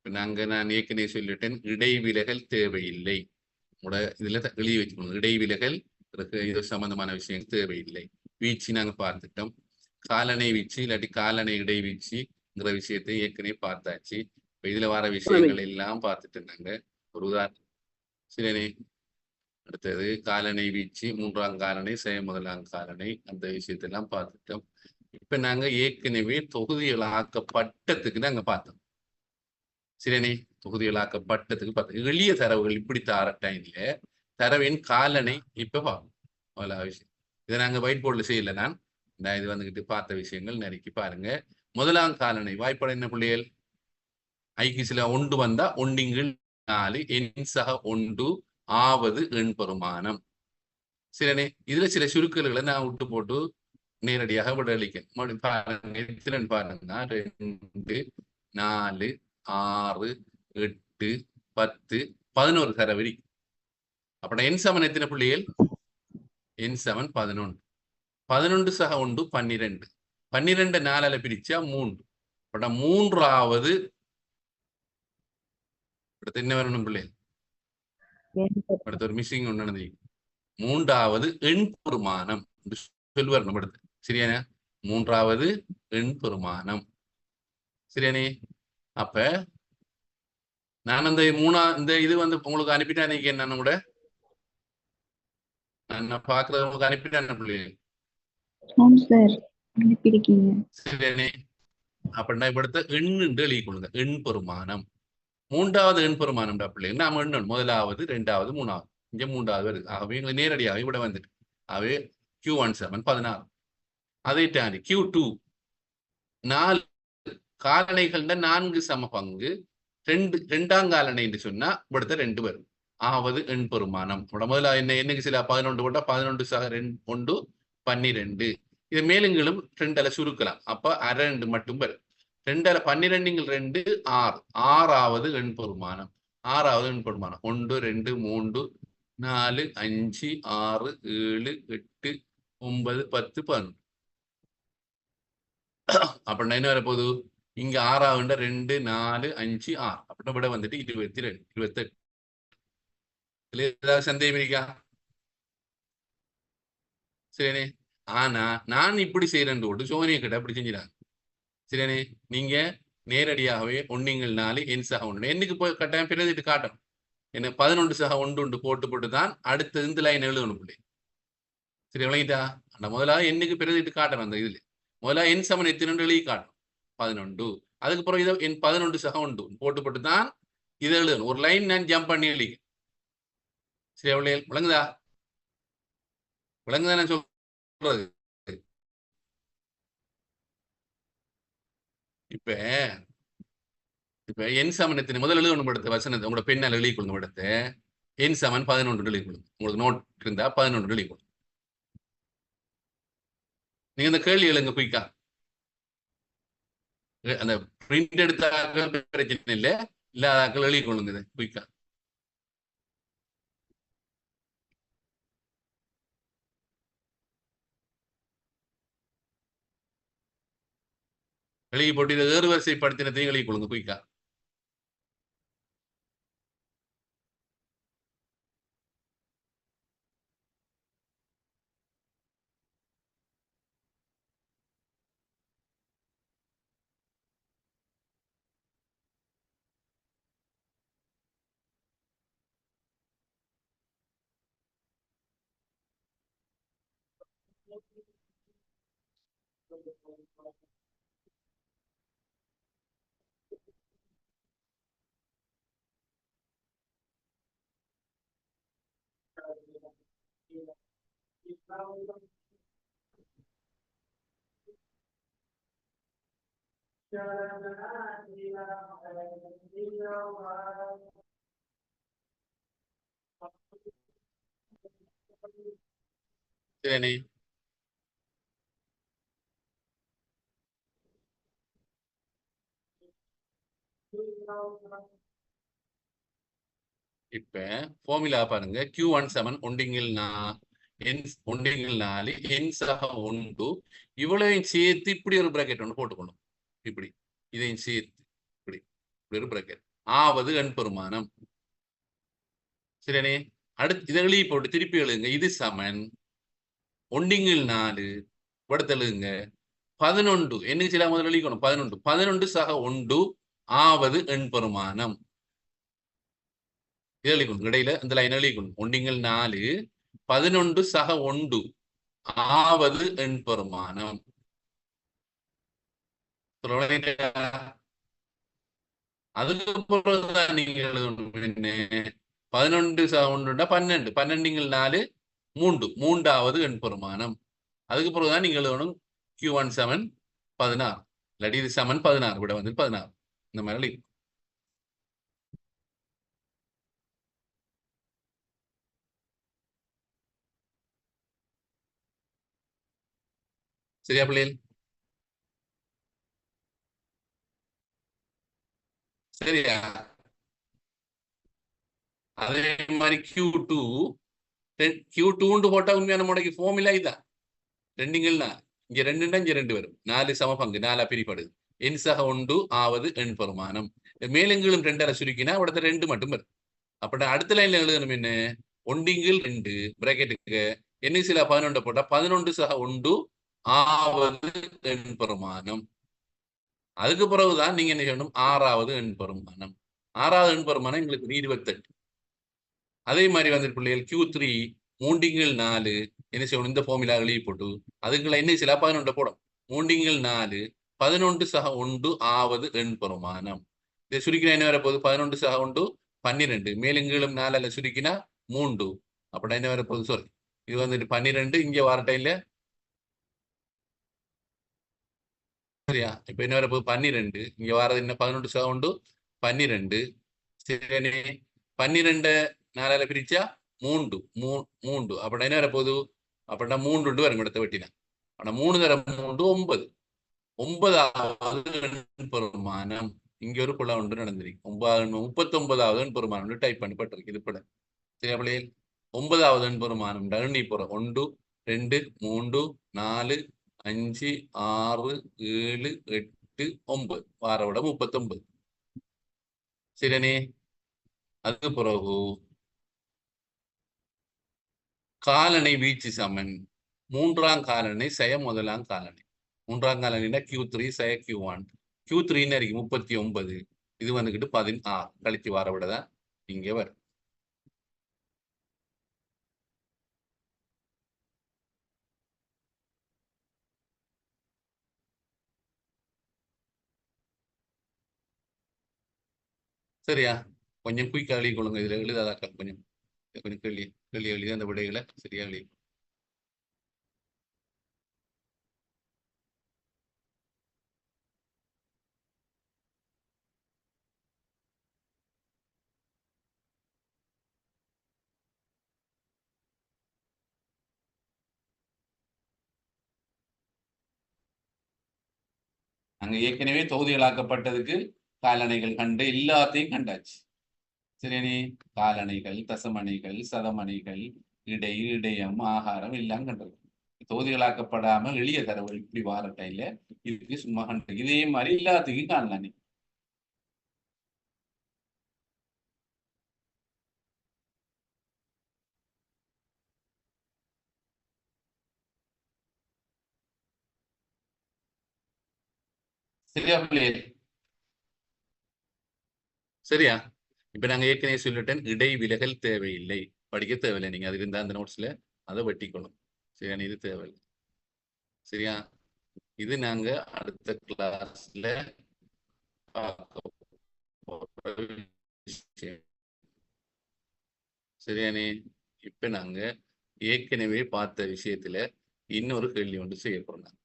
நான் ஏற்கனவே சொல்லிட்டேன், இடைவிலகல் தேவையில்லை. இதுல எழுதி வச்சுக்கணும், இடைவிலகல் இது சம்பந்தமான விஷயம் தேவையில்லை. வீச்சு நாங்க பார்த்துட்டோம். காலனை வீச்சு இல்லாட்டி காலனை இடைவீச்சுங்கிற விஷயத்தை ஏற்கனவே பார்த்தாச்சு. இப்ப இதுல வர விஷயங்கள் எல்லாம் பார்த்துட்டு இருந்தாங்க. ஒரு உதாரணம் சரினே. அடுத்தது காலனை வீச்சு, மூன்றாம் காலனை, முதலாம் காலனை, அந்த விஷயத்தெல்லாம் பார்த்துட்டோம். இப்ப நாங்க ஏற்கனவே தொகுதிகளாக்கப்பட்டதுக்கு நாங்க பார்த்தோம். சரினே, தொகுதிகளாக்கப்பட்டதுக்கு பார்த்தோம். எளிய தரவுகள் இப்படி தார டைம்ல தரவின் காலனை இப்ப பார்ப்போம். விஷயம் இதை நாங்க ஒயிட் போர்டில் செய்யல. நான் இது வந்துகிட்டு பார்த்த விஷயங்கள் நெருக்கி பாருங்க. முதலாம் காலனை வாய்ப்பாடு என்ன பிள்ளைகள்? ஐக்கு சில ஒன்று வந்தா ஒண்டிங்கள் 4 எண் சக ஒன்று ஆவது எண் பெருமானம். சரினே, இதுல சில சுருக்கல்களை நான் விட்டு போட்டு நேரடியாக விடளிக்க பாருங்க. பாருங்க 2 4 6 8 10 11 தரவரி. அப்ப எண் சமன் எத்தனை பிள்ளைகள்? எண் சமன் 11. 11 சக ஒன்று 12. 12 4ஆல பிரிச்சா 3. அப்ப மூன்றாவது அடுத்து என்ன வரணும் பிள்ளை? அடுத்து ஒரு மிஸ்ஸிங் ஒன்று நடந்தது. மூன்றாவது எண் பெருமானம் சொல்லுவார் நம்ம அடுத்து. சரியானே, மூன்றாவது எண் பெருமானம். சரியானே, அப்ப நான் அந்த இந்த இது வந்து உங்களுக்கு அனுப்பிட்டேன். அன்னைக்கு என்ன கூட நான் பாக்குறது உங்களுக்கு அனுப்பிட்டேன் பிள்ளைங்க. சரியானே, அப்படின்னா இப்ப அடுத்த எண்ணு எழுதி கொள்ளுங்க. எண் பெருமானம். மூன்றாவது எண் பெருமானம் பிள்ளைங்க நாம எண்ணணும். முதலாவது, இரண்டாவது, மூணாவது. இங்க மூன்றாவது வருது. ஆகவே எங்களை நேரடியாக விட வந்துட்டு ஆகவே Q17 16. அதை தாண்டி Q2 4 காலனைகள்ல 4 சம பங்கு. ரெண்டாம் காலனை என்று சொன்னா இവിടുത്തെ 2 வரும். ஆவது எண் பெருமானம். முதல்ல என்னைக்கு சில 11 கொண்டா 11 சக 1 12. இது மேலுங்களும் 2ஆல சுருக்கலாம். அப்ப அரை 2 மட்டும் வரும். 2ஆல 12 2 6. 6ஆவது எண் பெருமானம். 6ஆவது எண் பெருமானம் 1 2 3 4 5 6 7 8 9 10 11. அப்படின்னா என்ன வரப்போகுது? இங்க 6ஆவது 2 4 5 6. அப்படின்னா விட வந்துட்டு 22 28. ஏதாவது சந்தேகம் இருக்கா? சரிண்ணே, ஆனா நான் இப்படி செய்யறேன் போட்டு சோனிய கிட்ட அப்படி செஞ்சிடாங்க. சரிண்ணே, நீங்க நேரடியாகவே ஒன்னிங்கள் 4 என் சக 1 என்னைக்கு போய் கட்டாயம் பிரதிட்டு காட்டணும். என்ன 11 சக 1 போட்டு தான் அடுத்த இந்த லைன் எழுதணும் பிள்ளை. சரி விளங்கிட்டா? அந்த முதலாவது என்னைக்கு பிரதிட்டு காட்டணும். அந்த இதுல முதல்ல என் சமன் எத்தனை எழுதி காட்டணும் 11. அதுக்கப்புறம் இதை என் 11 சக 1 போட்டு தான் இதை எழுதணும். ஒரு லைன் நான் ஜம்ப் பண்ணி எழுதிக்க. சரி எவ்வளோ விளங்குதா? விளங்குதா நான் சொல்றது? இப்ப என் சமனத்தின் முதல் எழுதணும் படுத்த வசனத்தை உங்களோட பெண்ணால் எழுதி கொள்ளுங்க படுத்த என் சமன் 11 எழுதி கொள்ளுங்க. உங்களுக்கு நோட் இருந்தா 11 எழுதி கொள்ளுங்க. நீங்க இந்த கேள்வி எழுங்க குயிக்கா. அந்த பிரிண்ட் எடுத்தாக்கள் பிரச்சனை இல்லை, இல்லாதாக்கள் எழுதி கொள்ளுங்க குயிக்கா. எழுதி போட்டு இதை ஏறு வரிசைப்படுத்தினதையும் எழுதி கொள்ளுங்க குயிக்கா. சரி, இப்ப ஃபார்முலா பாருங்க. Q17 ஒண்டிங்கில் 4 என் சக 1 இவ்வளவையும் சேர்த்து இப்படி ஒரு பிராக்கெட் ஒன்று போட்டுக்கணும். இப்படி இதையும் சேர்த்து இப்படி ஒரு பிராக்கெட். ஆவது எண் பெருமானம். சரியானே? அடுத்து இதை எழுதி போட்டு திருப்பி எழுதுங்க. இது சமன் ஒண்டிங்கில் 4 படுத்து எழுதுங்க 11 என்னைக்கு சில முதல்ல எழுதிக்கணும் 11 சக ஒன்று ஆவது எண் பெருமானம். இது எழுதிக்கணும் இடையில இந்த லைன் எழுதிக்கணும். ஒண்டிங்கில் 4 11 சக ஒன்று ஆவது எண் பெருமானம். அதுக்கு பிறகுதான் நீங்க எழுதணும் என்ன 11 சக ஒன்றுண்டா 12 12 4 மூன்றாவது எண் பெருமானம். அதுக்கு பிறகுதான் நீங்க எழுதணும் Q1 சமன் 16 இல்லாட்டி இது சமன் 16 விட வந்து 16 இந்த மாதிரி எழுதி. சரியா பிள்ளைகள்? சரியா? அதே மாதிரி Q2 போட்டா உண்மையான முறைக்கு ஃபார்முலா இதான். ரெண்டுங்கள்னா இங்க ரெண்டுன்னா இங்க ரெண்டு வரும் 4 சம பங்கு 4 பிரிப்படுது எண் சக ஒன்று ஆவது எண் பெருமானம். மேலெங்கிலும் 2 சுருக்கினா அவிடத்த 2 மட்டும் வரும். அப்ப அடுத்த லைன்ல எழுதணும் என்ன ஒண்டிங்கில் 2 பிராக்கெட்டுக்கு என்ன சில 11 போட்டா 11 சக ஒன்று ஆவது எண் பெருமானம். அதுக்கு பிறகுதான் நீங்க என்ன செய்யணும் ஆறாவது எண் பெருமானம். ஆறாவது எண் பெருமானம் எங்களுக்கு 28. அதே மாதிரி வந்து பிள்ளைகள் Q3 மூண்டிங்கில் 4 என்ன செய்யணும் இந்த ஃபார்முலா எழுதி போட்டு அதுக்குள்ள என்ன சில 11 போடும். மூண்டிங்கில் 4 11 சக ஒன்று ஆவது எண் பெருமானம். இதை சுருக்கினா என்ன வரப்போகுது 11 சக ஒன்று 12 மேலுங்களும் 4 சுருக்கினா 3 அப்படின்னா என்ன வரப்போகுது சொல்லு. இது வந்துட்டு 12 இங்க வர டைம்ல சரியா? இப்ப என்ன வரப்போகுது 12 இங்க வரது என்ன 11 சக ஒன்று 12 சரி 12 4 பிரிச்சா 3 அப்படின்னா என்ன வரப்போகுது அப்படின்னா 3 வரும் இடத்த வெட்டினா. ஆனா 3 தரம் 3 9வது பெருமானம். இங்க ஒரு குழா ஒன்று நடந்திருக்கு 39வது பெருமானம் டைப் பண்ணப்பட்டிருக்கு. இது பட சரியா பிள்ளைகள்? 9வது பெருமானம் எண்ணி போற 1 2 3 4 5 6 7 8 9 வார 39 சரியானே? அதுக்கு பிறகு காலனை வீச்சு சமன் மூன்றாம் காலனை செய முதலாம் காலனை. மூன்றாம் காலனினா Q3 செய Q1 Q3 இருக்கு 39 இது வந்துகிட்டு 16 கழிச்சு வர விடதான் இங்க வரும். சரியா? கொஞ்சம் குயிக்கா எழுதி கொள்ளுங்க. இதுல எழுதாதாக்க கொஞ்சம் கொஞ்சம் கேள்வி கேள்வி எழுதி அந்த விடைகளை சரியா எழுதி. அங்க ஏற்கனவே தொகுதிகளாக்கப்பட்டதுக்கு காலணைகள் கண்டு எல்லாத்தையும் கண்டாச்சு. சரியானே? காலணைகள் தசமணைகள் சதமணைகள் இடை இடையம் ஆகாரம் எல்லாம் கண்டது. தொகுதிகளாக்கப்படாம எளிய தரவு இப்படி வார டைம்ல இதுக்கு சும்மா கண்டு இதே மாதிரி எல்லாத்துக்கும் காணலாம். சரியா பிள்ளையே? சரியா? இப்ப நாங்க ஏற்கனவே சொல்லிட்டேன் இடை விலகல் தேவையில்லை படிக்க தேவையில்லை. நீங்க அது இருந்தா அந்த நோட்ஸ்ல அதை வெட்டிக்கணும். சரியா? இது தேவையில்லை. சரியா? இது நாங்க அடுத்த கிளாஸ்ல பார்க்க போற விஷயம். சரியானே? இப்ப நாங்க ஏற்கனவே பார்த்த விஷயத்துல இன்னொரு கேள்வி ஒன்று செய்ய போறோம்.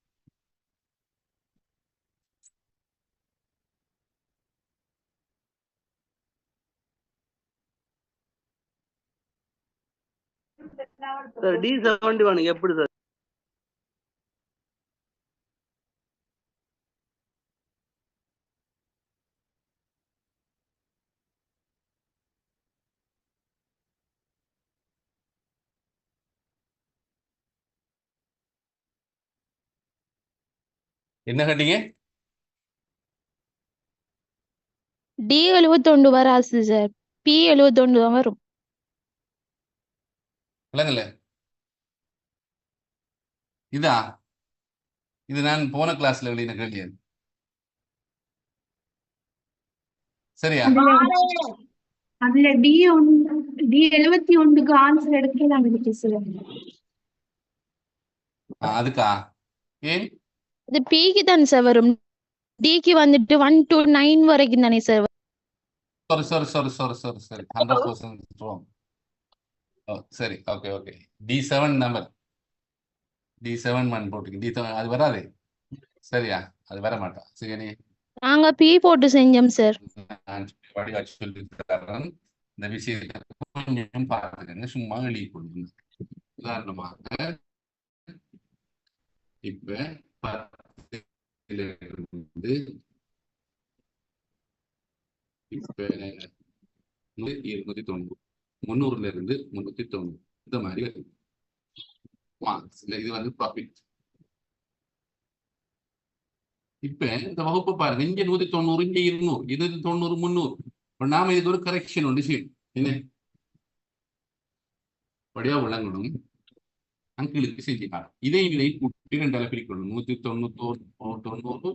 சார் D71 எப்படி சார்? என்ன கேட்டீங்க? D71 வராது சார். P71 தான் வரும். விளங்கல இதா இது நான் போன கிளாஸ்ல எழுதின கேள்வி அது. சரியா அதுல D71க்கு ஆன்சர் எடுக்கலாம் இருக்கு சார். அதுக்கா ஏன் இது Pக்கு தான் சார் வரும். Dக்கு வந்துட்டு 1 to 9 வரைக்கும் தானே சார் வரும். சரி 100% wrong. சரி ஓகே D7 நம்பர் D7 போட்டுக்கு D7 அது வராது சரியா அது வர மாட்டான் சரி நாங்க P போட்டு செஞ்சோம் சார். நான் வடிவா சொல்லி தரேன் இந்த விஷயத்தை கொஞ்சம் பார்த்துக்கங்க சும்மா எழுதி கொடுங்க உதாரணமாக இப்ப 10 இருந்து இப்ப 290 300 இருந்து 390 இந்த மாதிரி வருது இது வந்து ப்ராஃபிட். இப்ப இந்த வகுப்பு பாருங்க இங்க 190 இங்க 200 290 300 நாம இதுக்கு ஒரு கரெக்ஷன் ஒன்று செய்யணும் என்ன படியா விளங்கணும் அங்கிளுக்கு செஞ்சுக்காங்க இதை கூட்டி 2 பிரிக்கணும் 190 200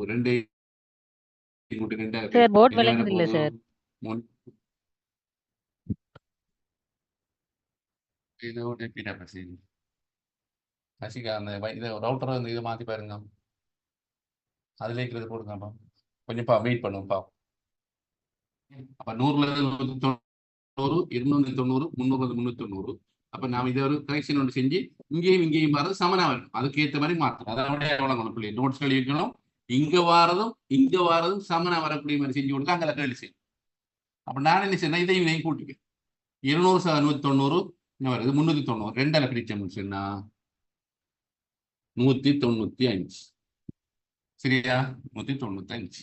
2 கூட்டி 2 சார் போட் விளங்குது இல்ல சார் அந்த ரவுட்டர் வந்து இதை மாத்தி பாருங்க அதுல இருக்கிறது போடுங்கப்பா கொஞ்சம் வெயிட் பண்ணுவோம்ப்பா அப்ப 100 290 300 390 அப்ப நாம இதை ஒரு கரெக்ஷன் ஒன்று செஞ்சு இங்கேயும் வரது சமனா வரும் அதுக்கு ஏற்ற மாதிரி மாற்றணும் அதோட எவ்வளவு பிள்ளை நோட்ஸ் எழுதிக்கணும் இங்க வாரதும் சமனா வரக்கூடிய மாதிரி செஞ்சு கொடுத்தா அங்கே கேள்வி செய்யும். அப்ப நான் என்ன செய்யணும் இதையும் கூட்டிக்க 200 190 வருது 390 2 பிரிச்சோம்னு சொன்னா 195 சரியா 195.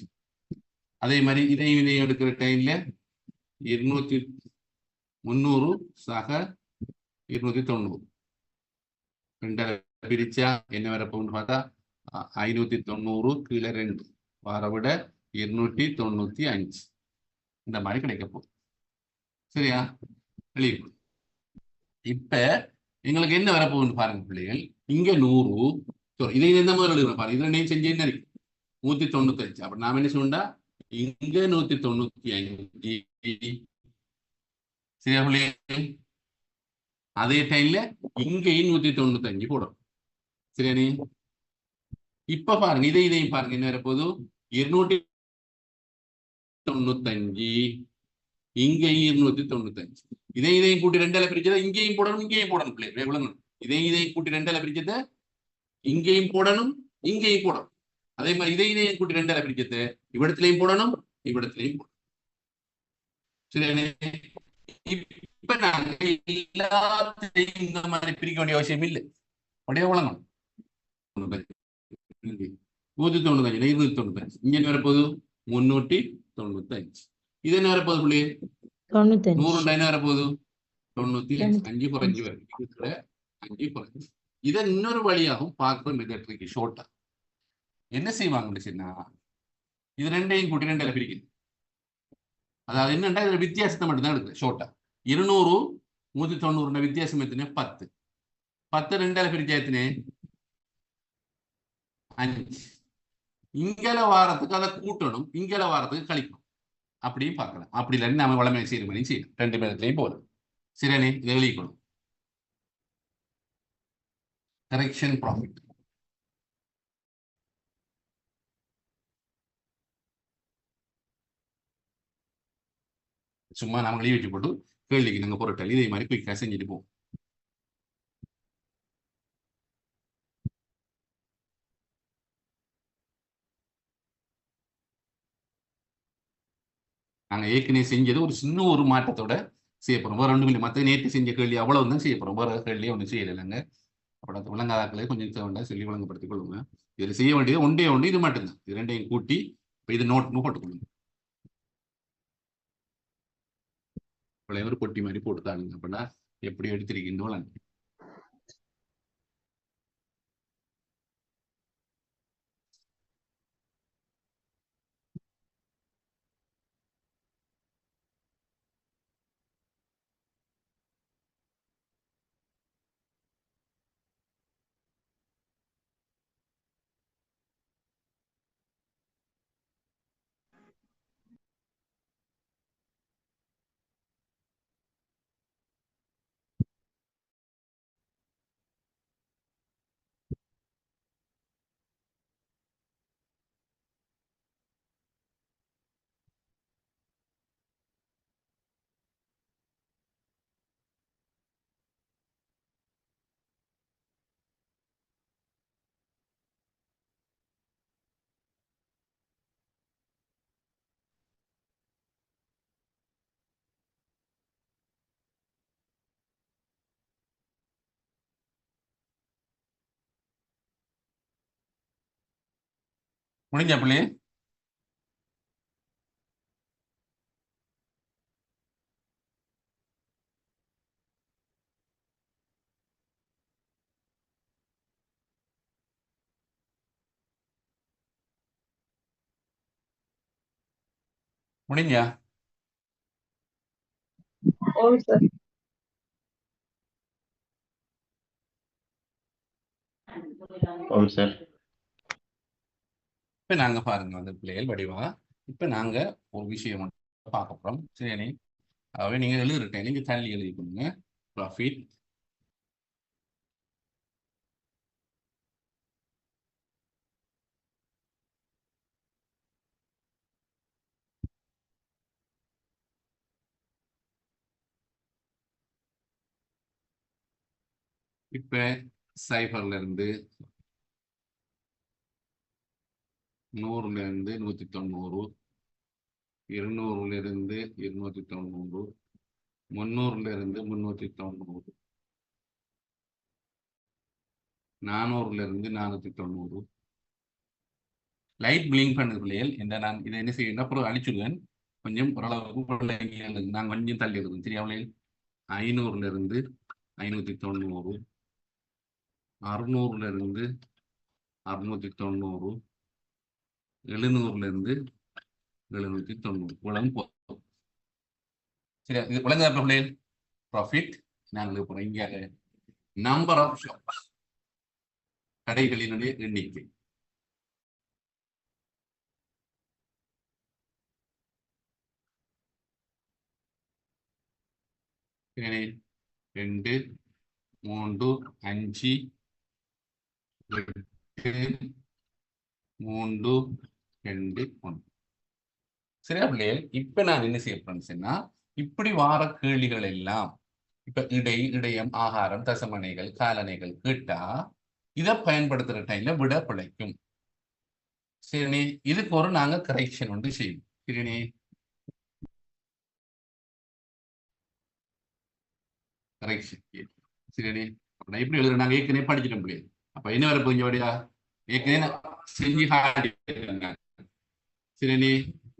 அதே மாதிரி இதையும் எடுக்கிற டைம்ல 300 சக 290 2 பிரிச்சா என்ன வரப்போன்னு பார்த்தா 590 கீழே 2 வார விட 295 இந்த மாதிரி கிடைக்க போகுது சரியா வெளியே. இப்ப எங்களுக்கு என்ன வரப்போகுதுன்னு பாருங்க பிள்ளைகள் இங்க 100 இதை எந்த மாதிரி எழுதுறோம் பாருங்க இதுல நீங்க செஞ்சு என்ன இருக்கு 195 அப்ப நாம என்ன சொன்னா இங்க 195 சரியா பிள்ளைகள் அதே டைம்ல இங்கேயும் 195 போடும் சரியா நீ இப்ப பாருங்க இதையும் பாருங்க என்ன வரப்போகுது 295 இங்கேயும் 295 இதையும் கூட்டி 2 பிரிச்சதை இங்கேயும் போடணும் பிள்ளை விளங்கணும் இதையும் கூட்டி 2 பிரிச்சதை இங்கேயும் போடணும் அதே மாதிரி இதையும் கூட்டி 2 பிரிச்சதை இவ்விடத்திலையும் போடணும் சரி இப்ப நாங்க எல்லாத்தையும் இந்த மாதிரி பிரிக்க வேண்டிய அவசியம் இல்லை அப்படியே விளங்கணும் 195 295 இங்க வரப்போகுது 395 இது என்ன வரப்போகுது பிள்ளை 100 என்ன வரப்போகுது 95 குறைஞ்சு வரும் 5 குறைஞ்சு இதை இன்னொரு வழியாகவும் பார்க்கிற மெத்தட் இருக்கு ஷோர்ட்டா என்ன செய்வாங்க இது 2 கூட்டி 2 பிரிக்குது அதாவது என்னன்னா இதுல வித்தியாசத்தை மட்டும் தான் எடுக்குது ஷோர்ட்டா 200 190 வித்தியாசம் எத்தனை 10 2 பிரிச்சா எத்தனை 5 இங்கல வாரத்துக்கு அதை கூட்டணும் இங்கல வாரத்துக்கு கழிக்கணும் அப்படியும் பார்க்கலாம் அப்படி இல்லைன்னு நாம வளமை செய்யணும் செய்யணும் 2 பேர்லையும் போதும் சரியானே இதை எழுதிக்கணும் கரெக்ஷன் ப்ராஃபிட் சும்மா நாம எழுதி வச்சு போட்டு கேள்விக்கு நாங்க பொருட்கள் இதே மாதிரி குயிக்கா செஞ்சுட்டு போவோம். நாங்க ஏற்கனவே செஞ்சது ஒரு சின்ன ஒரு மாற்றத்தோட செய்ய போறோம் வேற ஒன்றும் இல்லை மற்ற நேற்று செஞ்ச கேள்வி அவ்வளவுதான் செய்ய போறோம் வேற கேள்வியே ஒன்றும் செய்யலைங்க அப்படி விளங்காதாக்களே கொஞ்சம் தேவைண்டா சொல்லி விளங்கப்படுத்திக் கொள்ளுங்க இதுல செய்ய வேண்டியது ஒன்றே இது மட்டும்தான் இது 2ஐயும் கூட்டி இது நோட்னு போட்டுக்கொள்ளுங்க ஒரு பொட்டி மாதிரி போட்டுத்தானுங்க அப்படின்னா எப்படி எடுத்திருக்கீங்க விளங்க முடிஞ்ச பிள்ளை முடிஞ்சா ஓம் சார். ஓம் சார். இப்ப நாங்க பாருங்க அந்த பிள்ளைகள் வடிவா இப்ப நாங்க ஒரு விஷயம் பார்க்க போறோம். சரி, அவை நீங்க எழுதிருக்கேன், நீங்க தள்ளி எழுதி கொடுங்க. ப்ராஃபிட் இப்ப சைபர்ல இருந்து 100ல இருந்து 190, 200ல இருந்து 290, 300ல இருந்து 390, 400ல இருந்து 490. லைட் பிளிங்க் பண்ண பிள்ளைகள் இந்த நான் இதை என்ன செய்யணும் அப்புறம் அழிச்சுடுவேன். கொஞ்சம் ஓரளவுக்கு நான் கொஞ்சம் தள்ளி எழுதுவேன். சரியா பிள்ளைகள்? 500ல இருந்து 590, 600ல இருந்து 690, 700ல இருந்து 790. இவ்வளவு போதும். சரியா? இது விளங்குதா பிள்ளைகள்? ப்ராஃபிட் நாங்கள் போறோம். இங்க நம்பர் ஆஃப் ஷாப்ஸ், கடைகளினுடைய எண்ணிக்கை. சரி, 2, 3, 5, 8, 3, 2, 1. சரியா பிள்ளைகள்? இப்ப நான் என்ன செய்ய போறேன்னா இப்படி வார கேள்விகள் எல்லாம் இப்ப இடை, இடையம், ஆகாரம், தசமணைகள், காலணைகள் கேட்டா இதை பயன்படுத்துற டைம்ல விட பிழைக்கும். சரி, இதுக்கு ஒரு நாங்க கரெக்ஷன் ஒன்று செய்யணும். சரி, கரெக்ஷன். சரி, எப்படி எழுதுற நாங்க ஏற்கனவே படிச்சிட்டோம் பிள்ளைகள். அப்ப என்ன வர போய் வழியா ஏற்கனவே செஞ்சு சரி,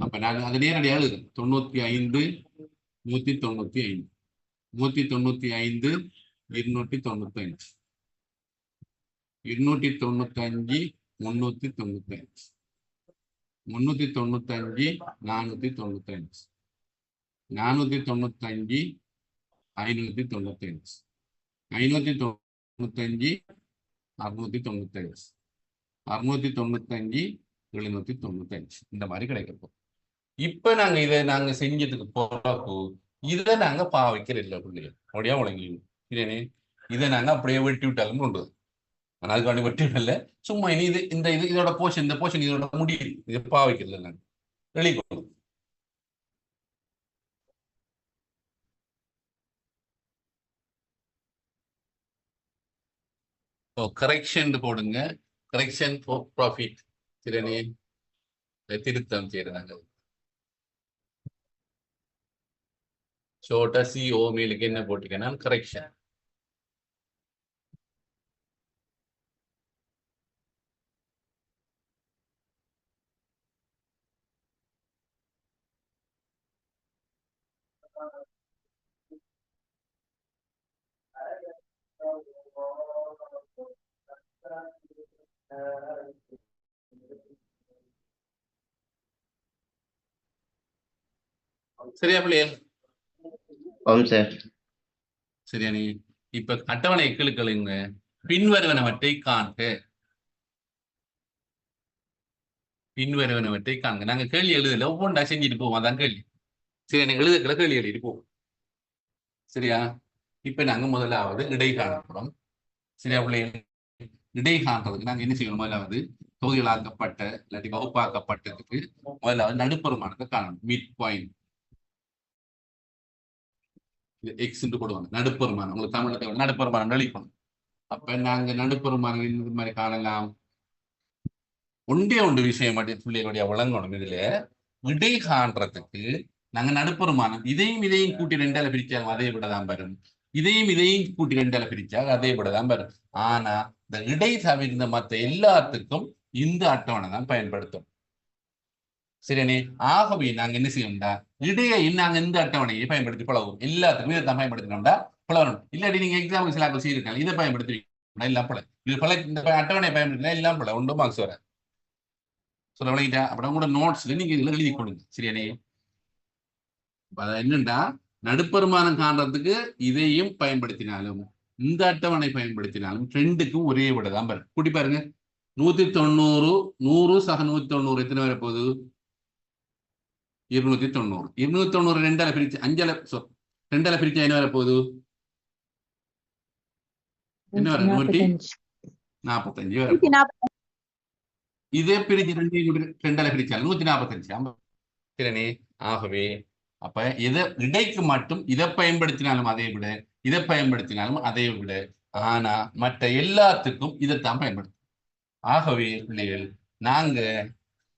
அப்ப நான் அது நேரடியாக எழுதுறேன். 95, 195, 195, 295, 295, 395, 395, 495, 495, 595, 595, 695, 695, 795. இந்த மாதிரி கிடைக்கும். இப்ப நாங்க இதை நாங்க செஞ்சதுக்கு போறப்போ இதை நாங்க பாவிக்கிற இல்லை பிள்ளைகள். அப்படியா உலகி இல்லைனே இதை நாங்க அப்படியே வெட்டி விட்டாலும் கொண்டு ஆனால் அதுக்காண்டி வெட்டி விடல. சும்மா இனி இது இந்த இது இதோட போர்ஷன், இந்த போர்ஷன் இதோட முடியுது. இதை பாவிக்கிறது நாங்க வெளிக்கொண்டு. கரெக்ஷன் போடுங்க. Correction for profit. சரினே, திருத்தம் செய்யறாங்க. ஷோர்ட்டா CO மேலுக்கு என்ன போட்டுக்கன்னா கரெக்ஷன். சரியா பிள்ளைகள்? ஓம் சார். சரியா? நீ இப்ப அட்டவணை கிழுக்களுங்க பின்வருவனவற்றை காண்க. பின்வருவனவற்றை காண்க. நாங்க கேள்வி எழுதல, ஒவ்வொன்றா செஞ்சுட்டு போவோம். அதான் கேள்வி. சரி, நீங்க எழுதுக்கல கேள்வி எழுதிட்டு போவோம். சரியா? இப்ப நாங்க முதலாவது இடை காணப்படும். சரியா பிள்ளைகள்? இடை காண்றதுக்கு நாங்க என்ன செய்யணும்? முதலாவது தொகுதிகளாக்கப்பட்ட இல்லாட்டி வகுப்பாக்கப்பட்டதுக்கு முதலாவது நடுப்பெருமானத்தை காணணும். Mid point. எக்ஸ் போடுவாங்க. நடுப்பெருமானம் உங்களுக்கு தமிழ்ல நடுப்பெருமானம் அளிக்கணும். அப்ப நாங்க நடுப்பெருமானம் இந்த மாதிரி காணலாம். ஒன்று விஷயம் மட்டும் பிள்ளைகளுடைய வழங்கணும். இதுல இடை காண்றதுக்கு நாங்க நடுப்பெருமானம் இதையும் கூட்டி 2ஆல பிரிச்சாங்க அதே விடதான் வரும். இதையும் கூட்டி 2ஆல பிரிச்சாங்க அதே விடதான் வரும். ஆனா இந்த இடை தவிர்ந்த மற்ற எல்லாத்துக்கும் இந்த அட்டவணை தான் பயன்படுத்தும். சரியானே? ஆகவே நாங்க என்ன செய்யணும்டா, இடையை நாங்க இந்த அட்டவணையை பயன்படுத்தி பழகும். எல்லாத்துக்குமே இதை தான் பயன்படுத்தினோம்டா பழகணும். இல்லாட்டி நீங்க எக்ஸாம்பிள் சில செய்யிருக்காங்க, இதை பயன்படுத்தி எல்லாம் பழ இது பல இந்த அட்டவணையை பயன்படுத்தினா எல்லாம் பழ ஒன்றும் மார்க்ஸ் வர சொல்ல விளங்கிட்டா. அப்புறம் கூட நோட்ஸ்ல நீங்க இதுல எழுதி கொடுங்க. சரியானே? என்னண்டா, நடுப்பெருமானம் காண்றதுக்கு இதையும் பயன்படுத்தினாலும் இந்த அட்டவணை பயன்படுத்தினாலும் ரெண்டுக்கும் ஒரே விட தான் பாருங்க. கூட்டி பாருங்க. 190 100 சக 190 எத்தனை வர போகுது? 290. 290 ரெண்டால பிரிச்சு 5ஆல ரெண்டால பிரிச்சு என்ன வர போகுது? என்ன வர? 145 வர. இதே பிரிச்சு ரெண்டால பிரிச்சாலும் 145. சரியானே? ஆகவே அப்ப இதை இடைக்கு மட்டும் இதை பயன்படுத்தினாலும் அதை விட, இதை பயன்படுத்தினாலும் அதை விட, ஆனா மற்ற எல்லாத்துக்கும் இதைத்தான் பயன்படுத்தும். ஆகவே பிள்ளைகள் நாங்க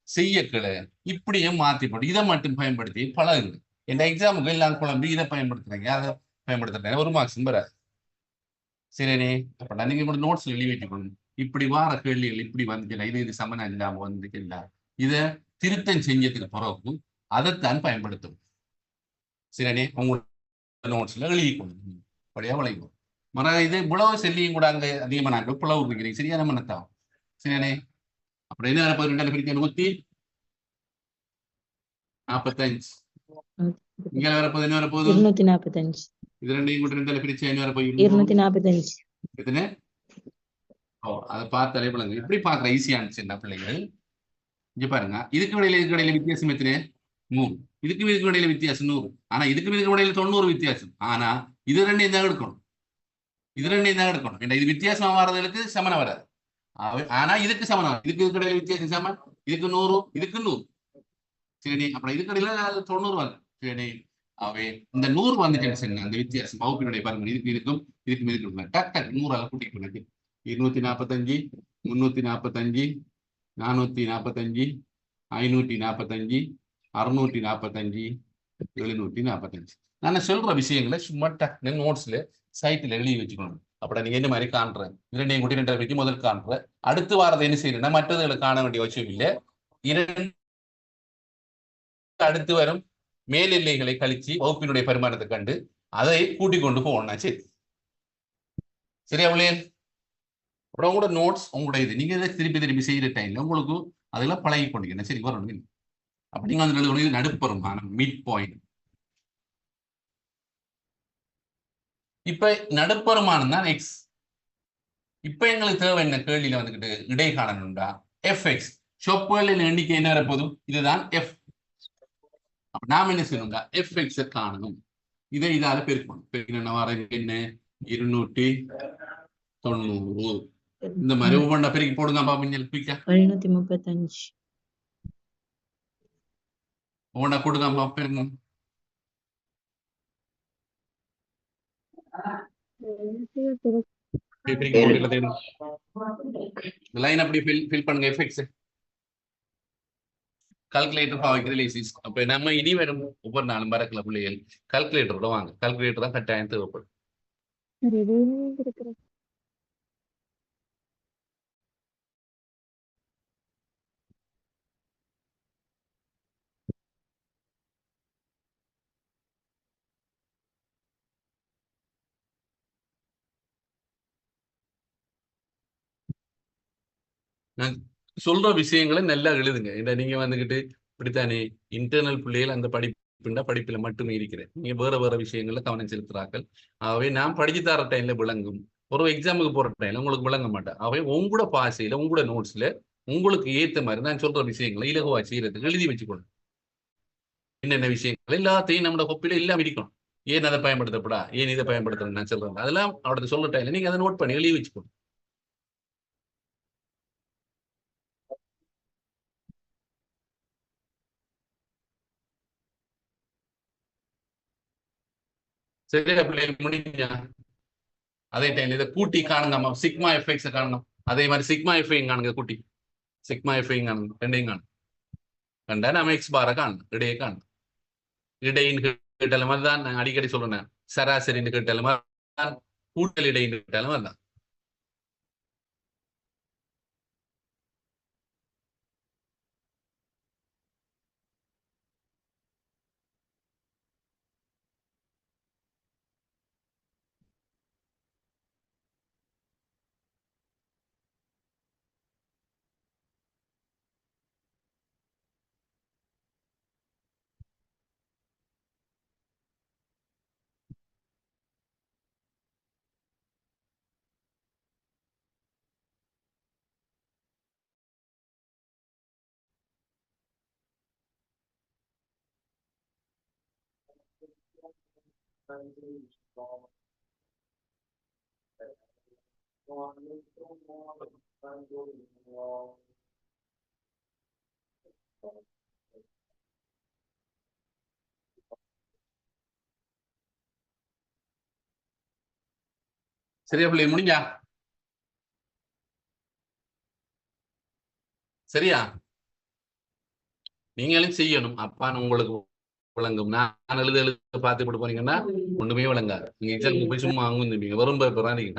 செய்யக்களை இப்படியே மாத்தி போட்டு இதை மட்டும் பயன்படுத்தி பழகுங்க. இந்த எக்ஸாமுக்கு எல்லாம் குழம்பு இதை பயன்படுத்துறீங்க, அதை பயன்படுத்துறீங்க, ஒரு மார்க்ஸும் வராது. சரியானே? அப்ப நீங்க கூட நோட்ஸ் எழுதி வச்சுக்கணும். இப்படி வார கேள்விகள் இப்படி வந்துச்சுன்னா இது சமனம் இல்லாம வந்துச்சுன்னா இதை திருத்தம் செஞ்சதுக்கு பிறகு அதைத்தான் பயன்படுத்தும். சரியானே? உங்களோட நோட்ஸ்ல எழுதிக்கணும். அப்படியா விளையும் மர இது புலவு செல்லியும் கூட அங்க அதிகமா நாங்கள் புலவு இருக்கிறீங்க. சரியான மனத்தான். சரியானே? அப்புறம் என்ன வரப்போது? 2 பிரிக்க 145. இங்க வரப்போது என்ன வரப்போகுது? 245. இது ரெண்டையும் கூட 2 பிரிச்சு என்ன வரப்போகுது? 245. எத்தனை? அதை பார்த்தாலே பிள்ளைங்க இப்படி பாக்குற ஈஸியா இருந்துச்சு பிள்ளைகள். இங்க பாருங்க, இதுக்கு இடையில வித்தியாசம் எத்தனை? 100. இதுக்கு இடையில வித்தியாசம் 100. ஆனா இதுக்கு இடையில 90 வித்தியாசம். ஆனா இது ரெண்டையும் தான் எடுக்கணும். இது ரெண்டையும் தான் எடுக்கணும். இது வித்தியாசமா வர்றதுக்கு சமனம் வராது. ஆனா இதுக்கு சமனம். இதுக்கு இடையில வித்தியாசம் சமன். இதுக்கு 100, இதுக்கு 100. சரி, அப்புறம் இதுக்கு இடையில 90 வருது. சரி, அவை இந்த 100 வந்துச்சு அந்த வித்தியாசம் வகுப்பினுடைய பாருங்க. இதுக்கும் டக் டக் 100 கூட்டிட்டு 245, 345, 445, 545, 645, 745. நான் சொல்ற விஷயங்களை சும்மா டக்குன்னு நோட்ஸ்ல சைட்ல எழுதி வச்சுக்கணும். அப்படி நீங்க என்ன மாதிரி காண்றேன், 2 கூட்டி 2 வைக்க முதல் காண்றேன். அடுத்து வாரதை என்ன செய்யணும்னா மற்றதுகளை காண வேண்டிய அவசியம் இல்லை. 2 அடுத்து வரும் மேலெல்லைகளை கழிச்சு வகுப்பினுடைய பரிமாணத்தை கண்டு அதை கூட்டிக் கொண்டு போகணும். சரி, சரியா உள்ளே? அப்புறம் உங்களோட நோட்ஸ் உங்களோட இது நீங்க இதை திருப்பி செய்யற டைம்ல உங்களுக்கு அதெல்லாம் பழகி கொண்டீங்க. சரி, வரணும். அப்ப நீங்க வந்து நடுப்பெருமானம், மிட் பாயிண்ட். இப்ப நடுப்பெருமானம் தான் எக்ஸ். இப்ப எங்களுக்கு தேவை என்ன? கேள்வியில வந்துகிட்டு இடை காணணும்டா எஃப்எக்ஸ். சொப்புகளின் எண்ணிக்கை என்ன வரப்போதும்? இதுதான் எஃப். அப்ப நாம என்ன செய்யணும்டா எஃப்எக்ஸ் காணணும். இதை இதால பெருக்கணும். பெருக்கணும் வர என்ன? 290. இந்த மாதிரி ஒவ்வொன்றா பெருக்கி போடுங்க பாப்பீங்க. 735. ஒவ்வொன்றா கொடுங்க பாப்பீங்க. லைன் அப்படி ஃபில் பண்ணுங்க. எஃப்எக்ஸ் கால்குலேட்டர் பாவிக்கிறேன். அப்ப நம்ம இனி வரும் ஒவ்வொரு நாளும் பறக்கல பிள்ளைகள் கால்குலேட்டரோட வாங்க. கால்குலேட்டர் தான் கட்டாயம் தேவைப்படும். நான் சொல்ற விஷயங்களை நல்லா எழுதுங்க. நீங்க வந்துகிட்டு இப்படித்தானே இன்டர்னல் பிள்ளைகள் அந்த படிப்புல மட்டுமே இருக்கிறேன். நீங்க வேற விஷயங்கள்ல கவனம் செலுத்துறார்கள். ஆகவே நான் படிச்சு தர டைம்ல விளங்கும். ஒரு எக்ஸாமுக்கு போற டைம்ல உங்களுக்கு விளங்க மாட்டேன். ஆகவே உங்களோட பாசையில உங்களோட நோட்ஸ்ல உங்களுக்கு ஏத்த மாதிரி நான் சொல்ற விஷயங்களை இலகுவா செய்யறதுக்கு எழுதி வச்சுக்கணும். என்னென்ன விஷயங்கள் எல்லாத்தையும் நம்மளோட கொப்பில எல்லாம் இருக்கணும். ஏன் அதை பயன்படுத்தப்படா, ஏன் இதை பயன்படுத்தணும் நான் சொல்றேன். அதெல்லாம் அவரோட சொல்ற டைம்ல நீங்க அதை நோட் பண்ணி எழுதி வச்சுக்கணும். சரியா பிள்ளைகள்? முடிஞ்சா அதே டைம்ல இதை கூட்டி காணுங்க. சிக்மா எஃப்எக்ஸ் காணணும். அதே மாதிரி சிக்மா எஃப்ஐயும் காணுங்க. கூட்டி சிக்மா எஃப்ஐயும் காணுங்க. ரெண்டையும் காணும். கண்டா நம்ம எக்ஸ் பார காணணும். இடையே காணும். இடையின் கேட்டாலும் அதுதான் நான் அடிக்கடி சொல்றேன். சராசரின்னு கேட்டாலும் கூட்டல் இடைன்னு கேட்டாலும் அதுதான். சரியா பிள்ளை முடிஞ்சா? சரியா? நீங்களும் செய்யணும். அப்பா உங்களுக்கு விளங்கும். நான் எழுத பார்த்து போட்டு போனீங்கன்னா ஒண்ணுமே விளங்காது. நீங்க எக்ஸாமுக்கு போய் சும்மா அங்குந்துப்பீங்க. வெறும் பேப்பரா நீங்க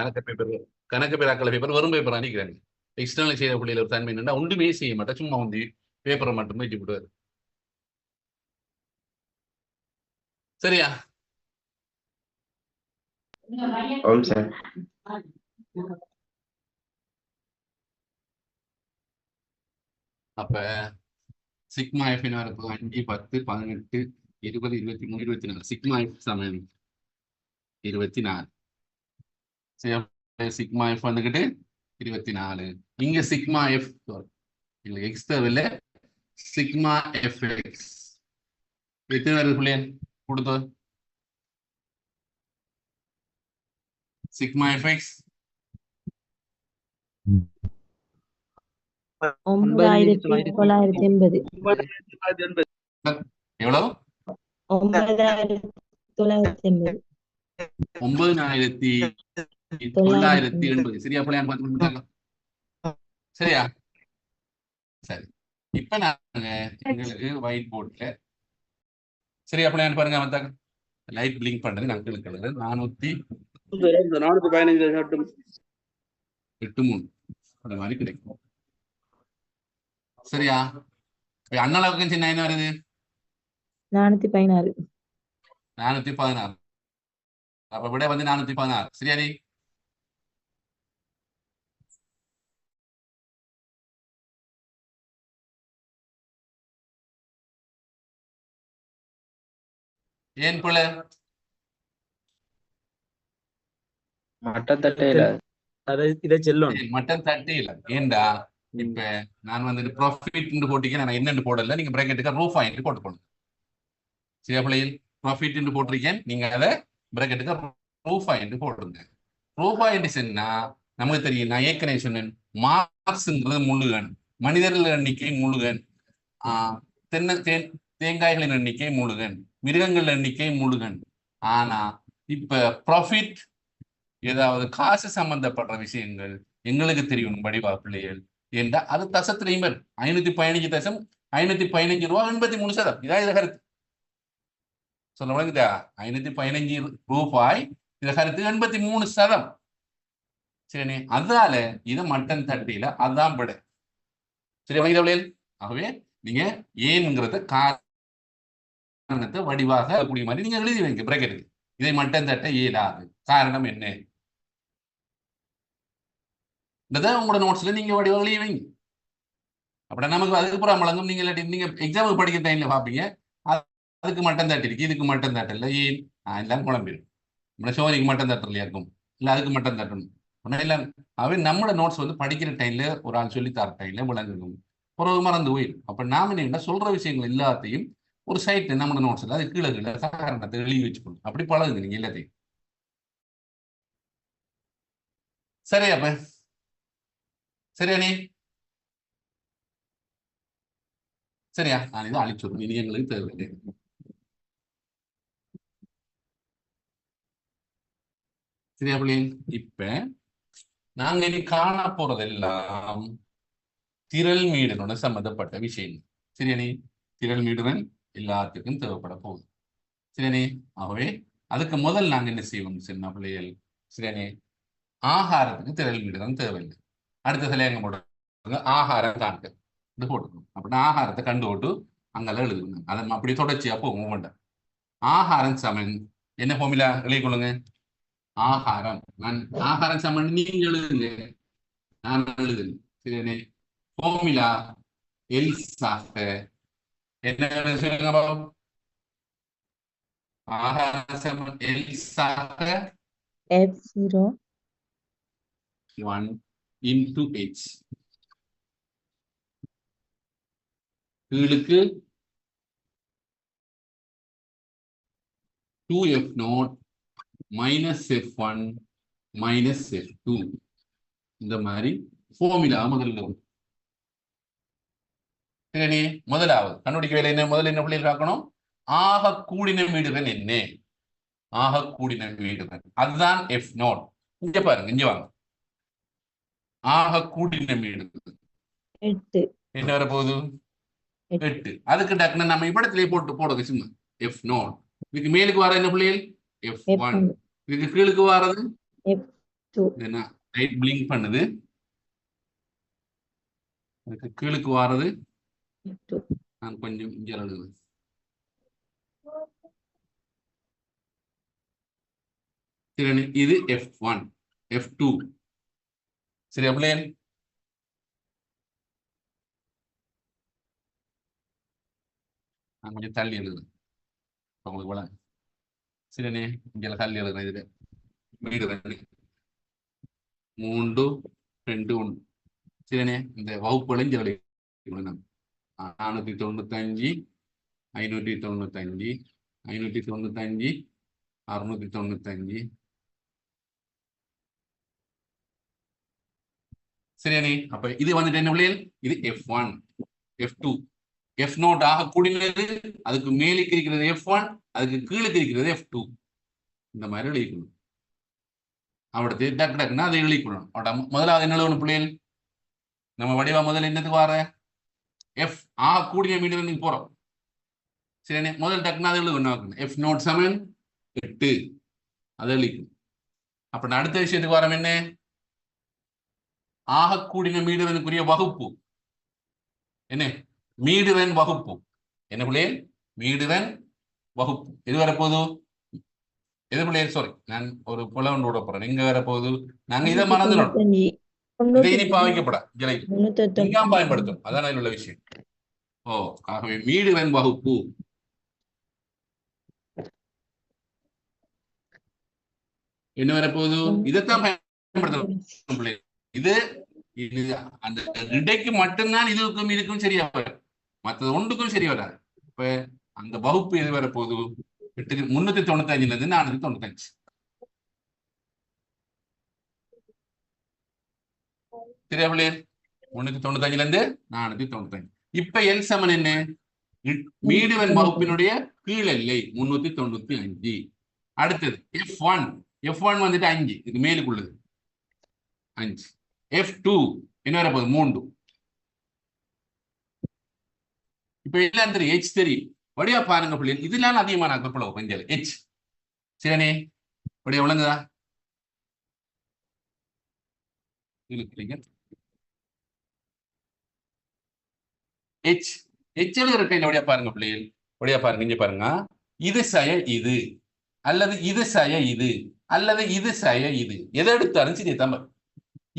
கணக்கு பேராக்கள பேப்பர் வெறும் பேப்பரா நிக்கிறாங்க. எக்ஸ்டர்னல் செய்த பிள்ளையில ஒரு தன்மை என்னன்னா ஒன்றுமே செய்ய மாட்டேன், சும்மா வந்து பேப்பரை மட்டும் வச்சு விடுவாரு. சரியா? ஓம் சார். அப்ப சிக்மா எஃப் என்ன இருக்கும்? 5, 10, 18, 20, 23, 24. சிக்மா எஃப் சமன் 24. சரி, சிக்மா எஃப் வந்துகிட்டு 24. இங்க சிக்மா எஃப் இல்ல எக்ஸ் தேவையில்ல, சிக்மா எஃப் எக்ஸ் எத்தனை வருது பிள்ளையன் கொடுத்தோம்? Sigma F X 9,980. எவ்வளவு? 9,980. 9,980. சரியா பிள்ளையான் பார்த்து? சரியா? சரி, இப்ப நாங்க எங்களுக்கு ஒயிட் போர்ட்ல சரியா பிள்ளையான் பாருங்க, வந்தாங்க லைட் பிளிங்க் பண்றது நாங்க எழுதுறது 483 அந்த மாதிரி கிடைக்கும். சரியா? அண்ணளவுக்கு சின்ன என்ன வருது? 416. 416. அப்ப விட வந்து 416. சரியா? நீ ஏன் போல மட்டன் தட்டே இல்ல இதை செல்லும் மட்டன் தட்டு இல்ல. ஏண்டா இப்ப நான் வந்துட்டு ப்ராஃபிட் போட்டிக்க நான் என்னன்னு போடல, நீங்க பிராக்கெட்டுக்கு ரூஃப் ஆயிட்டு போட்டுக்கணும். சரியா பிள்ளைகள்? ப்ராஃபிட் போட்டிருக்கேன், நீங்க அதை பிராக்கெட்டுக்கு ரூஃப் ஆயிட்டு போடுங்க. ரூஃப் ஆயிட்டு சொன்னா நமக்கு தெரியும், நான் ஏற்கனவே சொன்னேன், மார்க்ஸ்ங்கிறது முழுகன், மனிதர்கள் எண்ணிக்கை முழுகன், தேங்காய்களின் எண்ணிக்கை முழுகன், மிருகங்கள் எண்ணிக்கை முழுகன். ஆனா இப்ப ப்ராஃபிட் ஏதாவது காசு சம்பந்தப்படுற விஷயங்கள் எங்களுக்கு தெரியும் வடிவா பிள்ளைகள் என்றா அது தசத்திலையும் 515 தசம் 515 ரூபா 83 சதம். இதான் இதை கருத்து சொல்ல விளங்குதா? 515 ரூபாய் இதை கருத்து 83 சதம். சரி, அதனால இது மட்டன் தட்டியில அதுதான் விட. சரி விளங்குதா பிள்ளைகள்? ஆகவே நீங்க ஏன்ங்கிறத காரணத்தை வடிவாக கூடிய மாதிரி நீங்க எழுதி வைங்க பிராக்கெட்டுக்கு. இதை மட்டன் தட்ட இயலாது, காரணம் என்ன? உங்களோட நோட்ஸ்ல நீங்க வடிவம் எழுதி வைங்க. அப்படி நமக்கு அதுக்கு புறம் வழங்கும். நீங்க நீங்க எக்ஸாமுக்கு படிக்கிற டைம்ல பாப்பீங்க, அதுக்கு மட்டன் தட்டு இருக்கு, இதுக்கு மட்டன் தட்டு இல்லை, ஏன் எல்லாம் குழம்பிடும். நம்ம சோரிக்கு மட்டன் தட்டுல இருக்கும், இல்லை அதுக்கு மட்டன் தட்டணும் இல்லை. அவை நம்மளோட நோட்ஸ் வந்து படிக்கிற டைம்ல ஒரு ஆள் சொல்லி தர டைம்ல விளங்கணும், ஒரு மறந்து போயிடும். அப்ப நாம என்ன சொல்ற விஷயங்கள் எல்லாத்தையும் ஒரு சைட்ல நம்மளோட நோட்ஸ்ல அது கீழே கீழே காரணத்தை எழுதி வச்சுக்கணும். அப்படி பழகுங்க நீங்க எல்லாத்தையும். சரி, அப்ப சரியா நீ? சரியா? நான் இதை அழிச்சுடும், இனி எங்களுக்கு தேவையில்லை. சரியா பிள்ளைங்க? இப்ப நாங்க இனி காண போறதெல்லாம் திரள் மீடுனோட சம்பந்தப்பட்ட விஷயம். சரியா நீ? திரள் மீடுடன் எல்லாத்துக்கும் தேவைப்பட போகுது. சரியா நீ? ஆகவே அதுக்கு முதல் நாங்க என்ன செய்வோம் சின்ன பிள்ளைகள்? சரியா நீ? ஆகாரத்துக்கு திரள் மீடுதான் தேவையில்லை. அடுத்த சில எங்க போட்டு ஆகாரம் காண்க இது போட்டுக்கணும். அப்படின்னா ஆகாரத்தை கண்டு போட்டு அங்கெல்லாம் எழுதுங்க. அதை அப்படி தொடர்ச்சியா போகும் வேண்டாம். ஆகாரம் சமன் என்ன ஃபார்முலா எழுதி கொள்ளுங்க. ஆகாரம் ஆகாரம் சமன் நீங்க எழுதுங்க, நான் எழுதுங்க. சரியானே? ஃபார்முலா எல்ஸாக என்ன சொல்லுங்க பாபு? ஆகாரம் சமன் எல்ஸாக F0 1 into h. கீழுக்கு 2f0 minus f1 minus f2 இந்த மாதிரி ஃபார்முலா முதல்ல வரும். சரி, முதலாவது கண்டுபிடிக்க வேலை என்ன? முதல்ல என்ன பிள்ளைகள் பார்க்கணும்? ஆக கூடின மீடுகள் என்ன? ஆக கூடின மீடுகள் அதுதான் f0. இங்க பாருங்க, இங்க வாங்க. ஆக கூடின மீடுகள் 8 என்ன வர போகுது? 8. அதுக்கு டக்குன்னு நம்ம இப்படத்திலே போடுங்க சும்மா f0. இதுக்கு மேலுக்கு வர என்ன பிள்ளைகள்? f1. இதுக்கு கீழுக்கு வர்றது f2 என்ன? லைட் பிளிங்க் பண்ணுது. இதுக்கு கீழுக்கு வர்றது f2 நான் கொஞ்சம் இங்க எழுதுவேன். சரி, இது f1 f2. சரியா பிள்ளைகள்? நான் கொஞ்சம் தள்ளி எழுதுறேன் உங்களுக்கு வள. சரிண்ணே, இங்கே தள்ளி எழுதுறேன். இதுல வீடு 2 3 2 1. சரிண்ணே, இந்த வகுப்புகளை இங்கே 495 595 595 695. சரியானே, அப்ப இது வந்துட்டு என்ன பிள்ளைகள்? இது f1 f2 f0 ஆக கூடினது, அதுக்கு மேலுக்கு இருக்கிறது f1, அதுக்கு கீழுக்கு இருக்கிறது f2. இந்த மாதிரி எழுதிக்கணும். அவடத்து டக்கு டக்குன்னா அதை எழுதிக்கணும். அவட முதலாவது என்ன எழுதணும் பிள்ளைகள்? நம்ம வடிவா முதல்ல என்னதுக்கு வர f ஆக கூடின மீடு போறோம். சரியானே, முதல் டக்குன்னா அதை எழுதணும். f0 சமன் 8 அதை எழுதிக்கணும். அப்ப அடுத்த விஷயத்துக்கு வரோம். என்ன? ஆக கூடின மீடுவனுக்குரிய வகுப்பு என்ன? மீடுவன் வகுப்பு என்ன பிள்ளைகள்? மீடுவன் வகுப்பு எது வரப்போகுது? எது பிள்ளைகள்? சாரி, நான் ஒரு புலவன் விட போறேன். எங்க வரப்போகுது? நாங்க இதை மறந்துடணும். இதை இனி பாவிக்கப்பட இங்காம் பயன்படுத்தும். அதான் அதில் உள்ள விஷயம். ஆகவே மீடுவன் வகுப்பு என்ன வரப்போகுது? இதைத்தான் பயன்படுத்தணும் பிள்ளைகள். இது அந்த இடைக்கு மட்டும்தான் இதுக்கும் இதுக்கும் சரியா வரும், மற்றது ஒன்றுக்கும் சரி வராது. இப்ப அந்த வகுப்பு எது வர போகுது? 395 இருந்து 495. சரியா பிள்ளைகள்? 395 இருந்து 495. இப்ப எல் சமன் என்ன? மீடுவன் வகுப்பினுடைய கீழெல்லை 395. அடுத்தது f1 வந்துட்டு 5, இது மேலுக்குள்ளது 5. f2 என்ன வர போகுது? 3. இப்ப எல்லாம் தெரியும், h தெரியும். வடிவா பாருங்க பிள்ளைகள், இதெல்லாம் அதிகமான பிளவு கொஞ்சம் h. சரியானே, வடிவா விளங்குதா? h இருக்க வடிவா பாருங்க பிள்ளைகள், வடிவா பாருங்க. இங்க பாருங்க, இது சய இது, அல்லது இது சய இது, அல்லது இது சய இது, எதை எடுத்தாலும் சரி தம்ப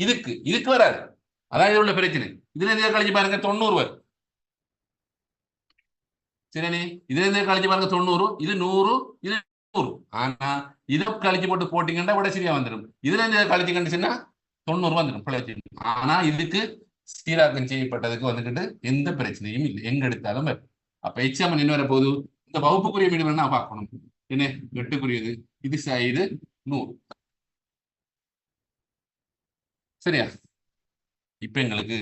இதுக்கு வராது. அதான் இது உள்ள பிரச்சனை. இதுல இருந்து கழிச்சு பாருங்க 90 வரும். சரிண்ணே, இதுல இருந்து கழிச்சு பாருங்க 90, இது 100, இது 100. ஆனா இதை கழிச்சு போட்டீங்கன்னா விட சரியா வந்துடும். இதுல இருந்து கழிச்சு கண்டுச்சுன்னா 90 வந்துடும் பிழைச்சி. ஆனா இதுக்கு சீராக்கம் செய்யப்பட்டதுக்கு வந்துட்டு எந்த பிரச்சனையும் இல்லை, எங்க எடுத்தாலும் வரும். அப்ப எச்சாமன் என்ன வர போகுது? இந்த வகுப்புக்குரிய மீது வேணா பார்க்கணும். என்ன 8க்குரியது, இது 100. சரியா? இப்ப எங்களுக்கு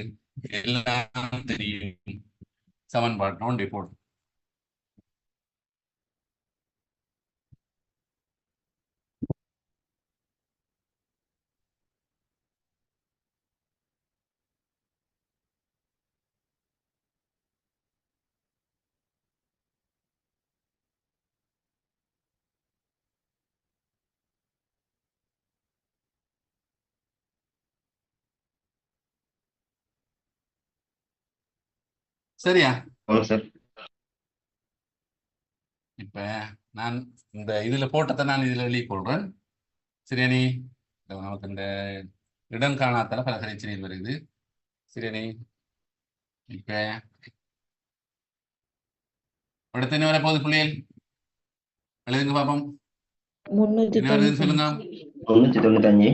எல்லாம் தெரியும். சமன்பாடு ஒன்றை போடும். சரியா? சார். இப்ப நான் இந்த இதுல போட்டதை நான் இதுல வெளியே கொள்றேன். சரியானி? நமக்கு இந்த இடம் காணாத்தால பல பிரச்சனைகள் வருது. சரியானி? இப்ப அடுத்து என்ன வர போகுது பிள்ளைகள்? எழுதுங்க பாப்போம். என்ன வருதுன்னு சொல்லுங்க. 395.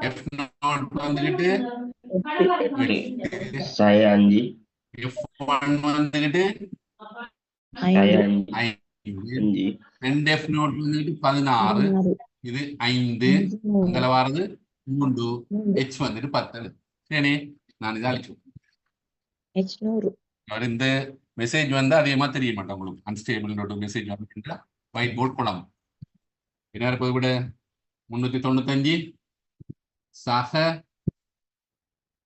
f0 வந்துகிட்டு 5. f1 வந்துகிட்டு ஐந்து ஐந்து. 2F நோட் வந்துட்டு 16. 16 இது 5. 5 3 அங்கே வாரது 3. 3 H வந்துட்டு 10. சரி, நான் இதை அழிச்சு. H 100 இந்த மெசேஜ் வந்து அதிகமா தெரிய மாட்டேன் உங்களுக்கு. அன்ஸ்டேபிள் நோட்டு மெசேஜ் அப்படின்ற ஒயிட் போர்ட் போடலாம். என்ன போய் விட 395 சக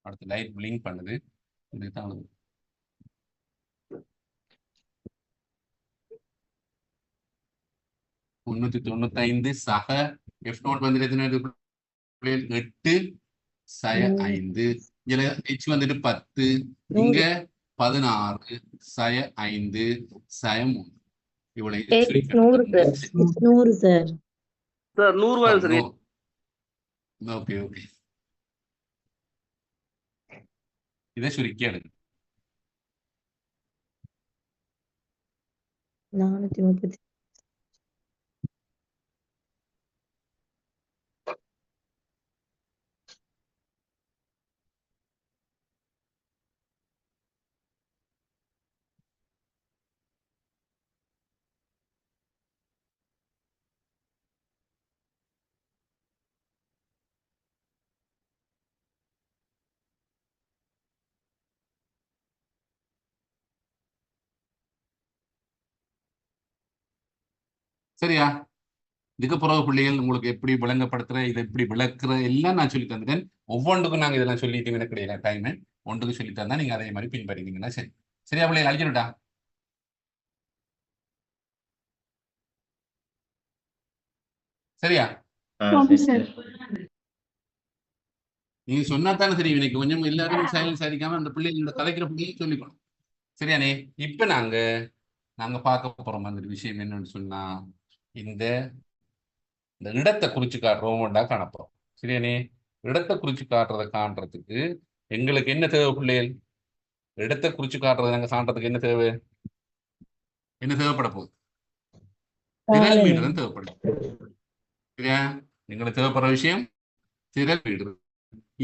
அடுத்து லைட் பிளிங்க் பண்ணுது. இதுதான் 395 சக எஃப் நோட் வந்துட்டு எத்தனை 8 சய 5. இதுல H வந்துட்டு 10. இங்க 16 சய 5 சய 3. இவ்வளவு H 100 சார் சார் 100 வாங்க சரி. ஓகே ஓகே, இதை சுருக்கி எடுங்க. 430 சரியா? இதுக்கு பிறகு பிள்ளைகள் உங்களுக்கு எப்படி விளங்கப்படுத்துற, இதை எப்படி விளக்குற எல்லாம் நான் சொல்லி தந்துட்டேன். ஒவ்வொன்றுக்கும் நாங்க இதெல்லாம் சொல்லிட்டு எனக்கு கிடையாது டைம். ஒன்றுக்கு சொல்லி தந்தா நீங்க அதே மாதிரி பின்பற்றினீங்கன்னா சரி. சரியா பிள்ளைகள்? அழிச்சுட்டா சரியா? சார். நீங்க சொன்னா தானே சரி. இன்னைக்கு கொஞ்சம் எல்லாரும் சைலன்ஸ் அடிக்காம அந்த பிள்ளைகளோட கலைக்கிற பிள்ளையும் சொல்லிக்கணும். சரியானே? இப்ப நாங்க பார்க்க போறோம் அந்த விஷயம் என்னன்னு சொன்னா, இந்த இடத்தை குறிச்சு காட்டுறோம்டா காணப்போம். சரியானே? இடத்தை குறிச்சு காட்டுறதுக்கு எங்களுக்கு என்ன தேவை பிள்ளைகள்? இடத்தை குறிச்சு காட்டுறதை நாங்க காட்டுறதுக்கு என்ன தேவை? என்ன தேவைப்பட போகுது? திரள் வீடு தான் தேவைப்படும். சரியா? எங்களுக்கு தேவைப்படுற விஷயம் திரள் வீடு.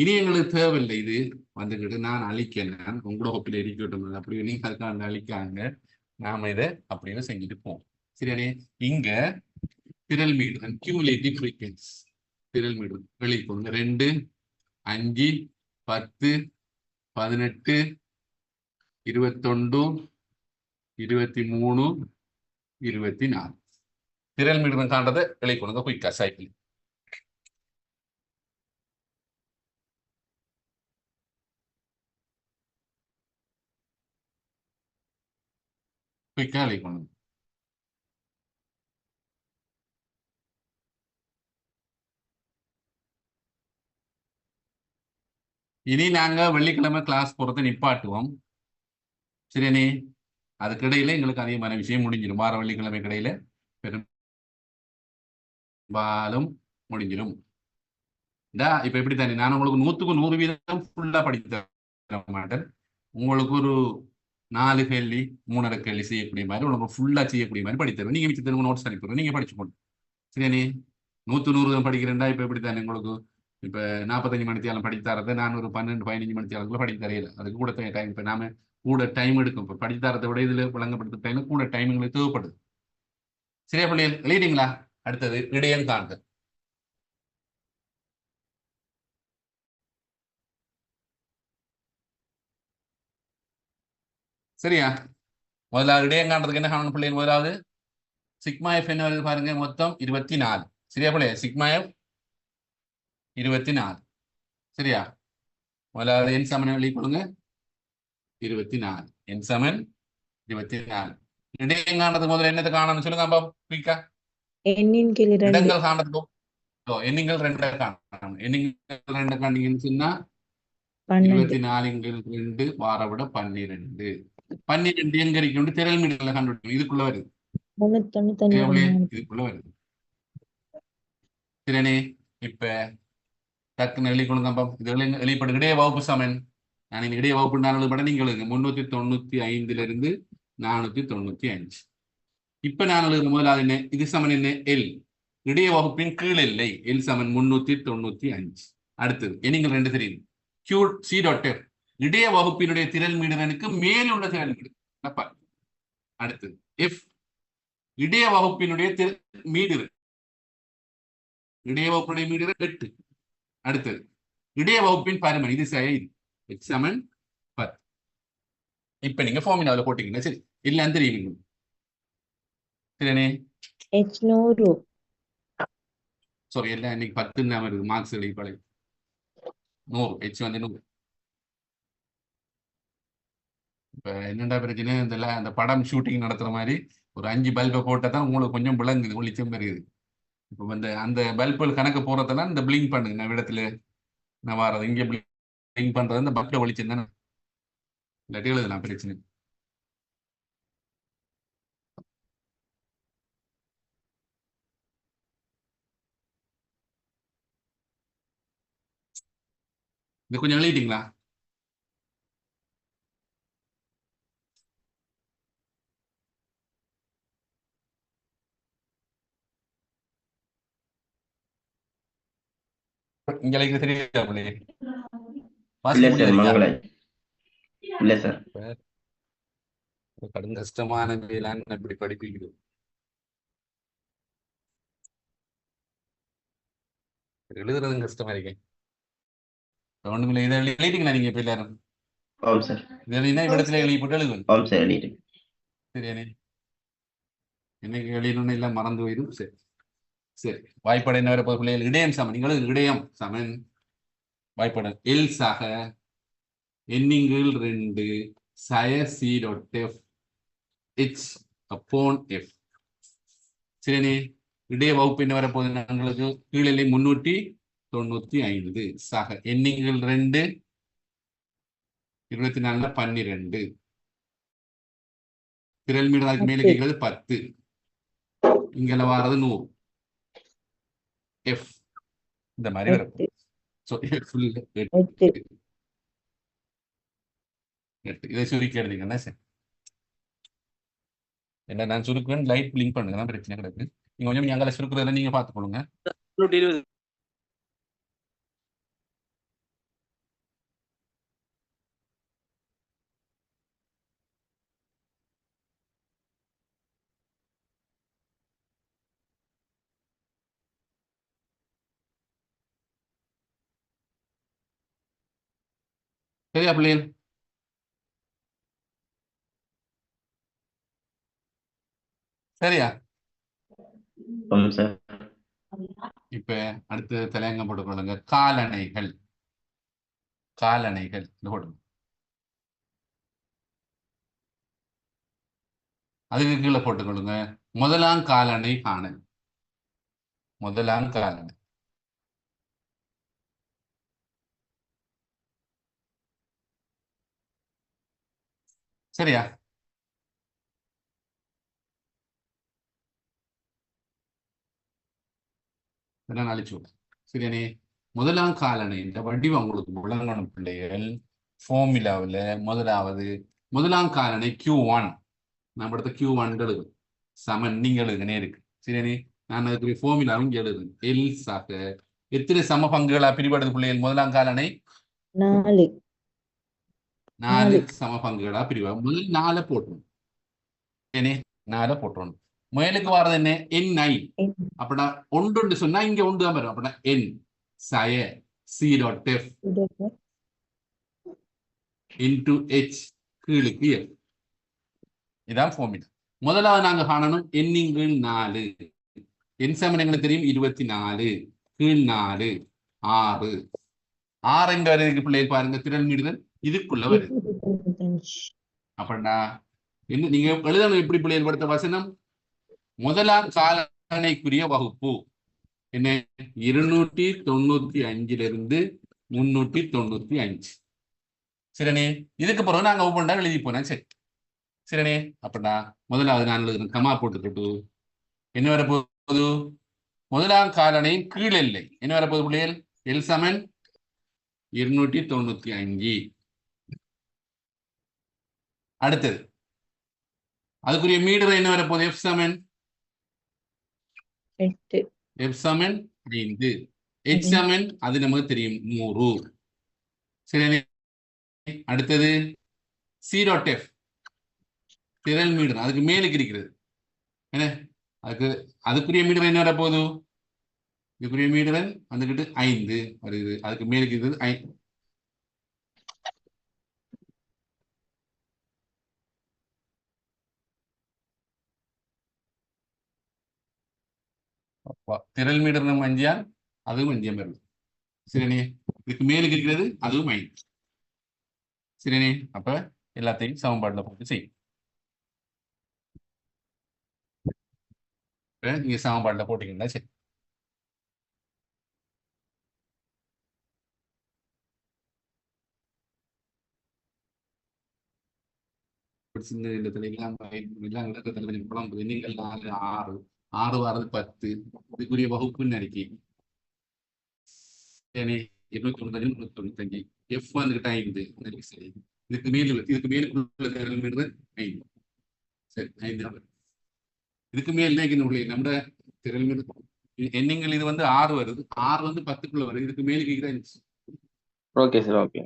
இனி எங்களுக்கு தேவையில்லை. இது வந்துக்கிட்டு நான் அழிக்கிறேன் உங்களோட ஒப்பில் எரிக்கட்டும் அப்படி நீங்க அதுக்காக அழிக்காங்க. நாம இதை அப்படின்னு செஞ்சுட்டு போவோம். சரியானே? இங்க திரள் மீடு தான் கியூமுலேட்டிவ் ஃப்ரீக்வன்சி. திரள் மீடு வெளியே போங்க. 2 5 10 18 21 23 24 திரள் மீடு தான் காண்றதை வெளியே கொடுங்க. குயிக்கா சைக்கிள் குயிக்கா வெளியே கொண்டு. இனி நாங்க வெள்ளிக்கிழமை கிளாஸ் போறதை நிப்பாட்டுவோம். சரியானே? அதுக்கிடையில எங்களுக்கு அதிகமான விஷயம் முடிஞ்சிடும். வார வெள்ளிக்கிழமை இடையில பெரும்பாலும் முடிஞ்சிடும். இப்ப எப்படி தானே நான் உங்களுக்கு 100க்கு 100% ஃபுல்லா படித்து தர மாட்டேன். உங்களுக்கு ஒரு 4 கேள்வி 3.5 கேள்வி செய்யக்கூடிய மாதிரி உங்களுக்கு ஃபுல்லா செய்யக்கூடிய மாதிரி படித்தருவேன். நீங்க மிச்ச திரும்ப நோட்ஸ் அனுப்பிடுவோம். நீங்க படிச்சுக்கணும். சரியானே? 100 100 படிக்கிறேன்டா. இப்ப எப்படி தானே உங்களுக்கு இப்ப 45 மணித்தியாலம் படித்து தரதை நான் ஒரு 12-15 மணித்தியாலத்துல படித்து தரையில. அதுக்கு கூட டைம். இப்ப நாம கூட டைம் எடுக்கும். இப்ப படித்து தரத்தை விட இதுல விளங்கப்படுத்த டைம் கூட டைம் எங்களுக்கு தேவைப்படுது. சரியா பிள்ளைகள்? எழுதிட்டீங்களா? அடுத்தது இடையன் காண்க. சரியா? முதலாவது இடையம் காண்றதுக்கு என்ன காணணும் பிள்ளைகள்? முதலாவது சிக்மா எஃப் என்ன வருது பாருங்க. மொத்தம் 24. சரியா பிள்ளைய? Sigma F 24. சரியா? முதலாவது என் சமன் எழுதி கொடுங்க. 24 என் சமன் 24. இடையம் காண்றதுக்கு முதல்ல என்னத்தை காணணும் சொல்லுங்க அப்பா குயிக்கா. எண்ணின் கீழ் 2 இடங்கள் காண்றதுக்கு எண்ணிங்கள் 2 காணணும். எண்ணிங்கள் 2 காண்டீங்கன்னு சொன்னா 12 24 2 வார விட 12. 12 எங்க இருக்கு? திரள் மீடுல கண்டுபிடிக்கணும். இதுக்குள்ள வருது. 395 இதுக்குள்ள வருது. சரியானே? இப்ப டக்குன்னு எழுதி கொடுங்க. இது வெளிப்படும் இடைய வகுப்பு சமன். நான் இடைய வகுப்பு எழுதப்பட நீங்க எழுதுங்க. 395 இருந்து 495. இப்ப நான் எழுதுற முதலாவது என்ன? இது சமன் என்ன? எல். இடைய வகுப்பின் கீழ் எல்லை எல் சமன் 395. அடுத்தது எண்ணிங்கள் 2 தெரியுது. Q C டாட் F இடைய வகுப்பினுடைய திரள் மீடுகளுக்கு மேல் உள்ள திரள் மீடு. அடுத்தது எஃப் இடைய வகுப்பினுடைய மீடு இடைய வகுப்பினுடைய மீடு 8. அடுத்தது இடைய வகுப்பின் பருமன் இது இது எச் சமன் 10. இப்ப நீங்க ஃபார்முலாவில் போட்டீங்கன்னா சரி இல்ல தெரியுங்க சரிண்ணே H 100 சாரி எல்லாம் இன்னைக்கு 10 தான் வருது மார்க்ஸ் எழுதி பழகி 100 ஹெச் வந்து 100. இப்ப என்னடா பிரச்சனை அந்த படம் ஷூட்டிங் நடத்துற மாதிரி ஒரு 5 பல்பை போட்டால் தான் உங்களுக்கு கொஞ்சம் விளங்குது வெளிச்சம் பெறுது. இப்போ அந்த பல்புகள் கணக்கு போறதெல்லாம் இந்த பிளிங்க் பண்ணுங்க நான் இடத்துல நான் வர்றது இங்கே பிளிங்க் பண்றது இந்த பல்பை வெளிச்சம் தானே இல்லாட்டி எழுதலாம் பிரச்சனை. இது கொஞ்சம் எழுதிட்டீங்களா? இங்க தெரியாது இல்ல சார் மங்கள இல்ல சார் கடும் கஷ்டமான வேளாண் இப்படி படிப்பிக்குது. எழுதுறதும் கஷ்டமா இருக்கேன். ஒண்ணுமில்லை இதை எழுதிட்டீங்களா நீங்க இப்ப எல்லாரும்? ஆம் சார். இதுனா இடத்துல எழுதி போட்டு எழுதுங்க. ஆம் சார் எழுதிட்டேன். சரியானே என்னைக்கு எழுதணும்னு எல்லாம் மறந்து போயிடும். சரி சரி வாய்ப்பாடு என்ன வரப்போது பிள்ளைகள் இடையம் சமன் நீங்கள் இடையம் சமன் வாய்ப்பாடு எல் சக எண்ணிங்கள் 2 சய C dot F H upon F. சரிண்ணே இடைய வகுப்பு என்ன வரப்போகுது எங்களுக்கு கீழே 395 சக எண்ணிங்கள் 2 24 12 திரள் மீட்டருக்கு மேலே கேட்கிறது 10 இங்கே வாரது 100 எஃப் இந்த மாதிரி வரப்போகுது. இதை சுருக்கி எழுதிங்கன்னா சரி என்ன நான் சுருக்குவேன் லைட் பிளிங்க் பண்ணுங்க தான் பிரச்சனை கிடையாது. நீங்க கொஞ்சம் எங்களை சுருக்குறதுல நீங்க பார்த்துக்கொள்ளுங்க. 120 சரியா பிள்ளைகள்? சரியா? ஆம் சார். இப்ப அடுத்து தலையங்க போட்டுக்கொள்ளுங்க காலணைகள். காலணைகள் போடுங்க. அதுக்கு கீழே போட்டுக்கொள்ளுங்க முதலாம் காலணை காண. முதலாம் காலணை சரியா? இதெல்லாம் அழிச்சு சரியானே முதலாம் காலணை இந்த வடிவம் உங்களுக்கு விளங்கணும் பிள்ளைகள். ஃபார்முலாவில் முதலாம் காலணை Q1 நம்ம இடத்த Q1 எழுது சமன் நீங்க எழுதுனே இருக்கு சரியானே. நான் அதுக்குரிய ஃபார்முலாவும் இங்கே எழுதுங்க எல் சாக எத்தனை சம பங்குகளா பிரிபடுது பிள்ளைகள்? முதலாம் காலணை 4 சம பங்குகளா பிரிவாங்க. முதல் 4 போட்டுரும் 4 போட்டுரும். மேலுக்கு வாரது என்ன NI அப்படின்னா 1 சொன்னா இங்க 1 தான் வரும். அப்படின்னா N சய C dot F into H கீழுக்கு F. இதான் ஃபார்முலா. முதலாவது நாங்க காணணும் எண்ணிங்கள் 4 என் சமன் எங்களுக்கு தெரியும் 24 கீழ் 4 6 6 எங்க வருது பிள்ளைகள் பாருங்க திறன் மீடுதல் இதுக்குள்ள வருது. அப்படின்னா என்ன நீங்க எழுதணும் எப்படி பிள்ளைகள் படுத்த வசனம் முதலாம் காலணைக்குரிய வகுப்பு என்ன 295 395 சரிண்ணே. இதுக்கு பிறகு நாங்க ஒவ்வொன்றா எழுதி போனேன் சரி சரிண்ணே. அப்படின்னா முதலாவது நான் எழுதுறேன் கமா போட்டுக்கிட்டு என்ன வரப்போகுது முதலாம் காலணையின் கீழ் எல்லை என்ன வரப்போகுது பிள்ளைகள் எல் சமன் 295. அடுத்தது அதுக்குரிய மீடர் என்ன வரப்போகுது எஃப் சமன் 8 எஃப் சமன் 5 எச் சமன் அது நமக்கு தெரியும் 100 சரி. அடுத்தது C டாட் F திரள் மீடுறன் அதுக்கு மேலுக்கு இருக்கிறது என்ன அதுக்குரிய மீடுறன் என்ன வரப்போகுது இதுக்குரிய மீடுறன் வந்துக்கிட்டு 5 வருது அதுக்கு மேலுக்கு இருக்குது 5 திரள் மீடுறன் 5 அதுவும் 5 வருது சரிண்ணே இதுக்கு மேலுக்கு இருக்கிறது அதுவும் 5 சரிண்ணே அப்ப எல்லாத்தையும் சமன்பாடுல போட்டு செய்யும் நீங்க சமன்பாடுல போட்டீங்கன்னா சரி சின்ன இடத்துல எல்லாம் இடத்துல கொஞ்சம் குழம்பு நீங்கள் 4 6 6 வாரது 10 இதுக்குரிய வகுப்புன்னு நினைக்கி 295 எஃப் வந்துகிட்ட 5 சரி இதுக்கு மேலுக்குள்ள 5 சரி 5 இதுக்கு மேல் நம்ம திரள் மீது எண்ணிங்கள் இது வந்து 6 வருது 6 வந்து 10க்குள்ள வருது இதுக்கு மேலுக்கு ஓகே சார் ஓகே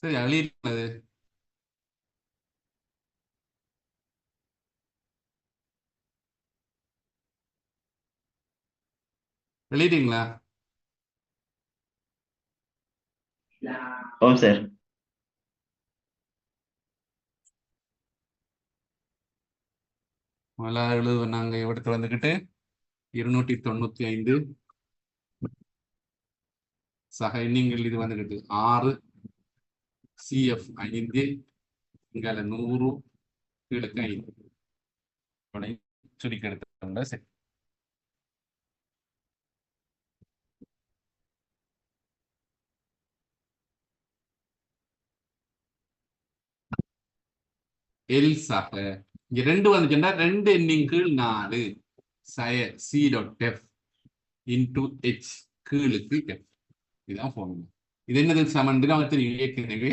சரி அழியிருக்கிறது எழுதிட்டீங்களா ஆமாம் சார் முதல்ல நாங்க எடுத்து வந்துக்கிட்டு 295 சக எண்ணிங்கள் இது வந்துக்கிட்டு 6 CF 5 இங்கால 100 கீழக்கு 5 சுருக்கி எடுத்துட்டோம்னா சரி எல் சக இங்க 2 வந்துச்சுன்னா 2 எண்ணின் கீழ் 4 சய C dot F into H கீழுக்கு F இதுதான் ஃபார்முலா இது என்னது சமன் தெரியும் ஏற்கனவே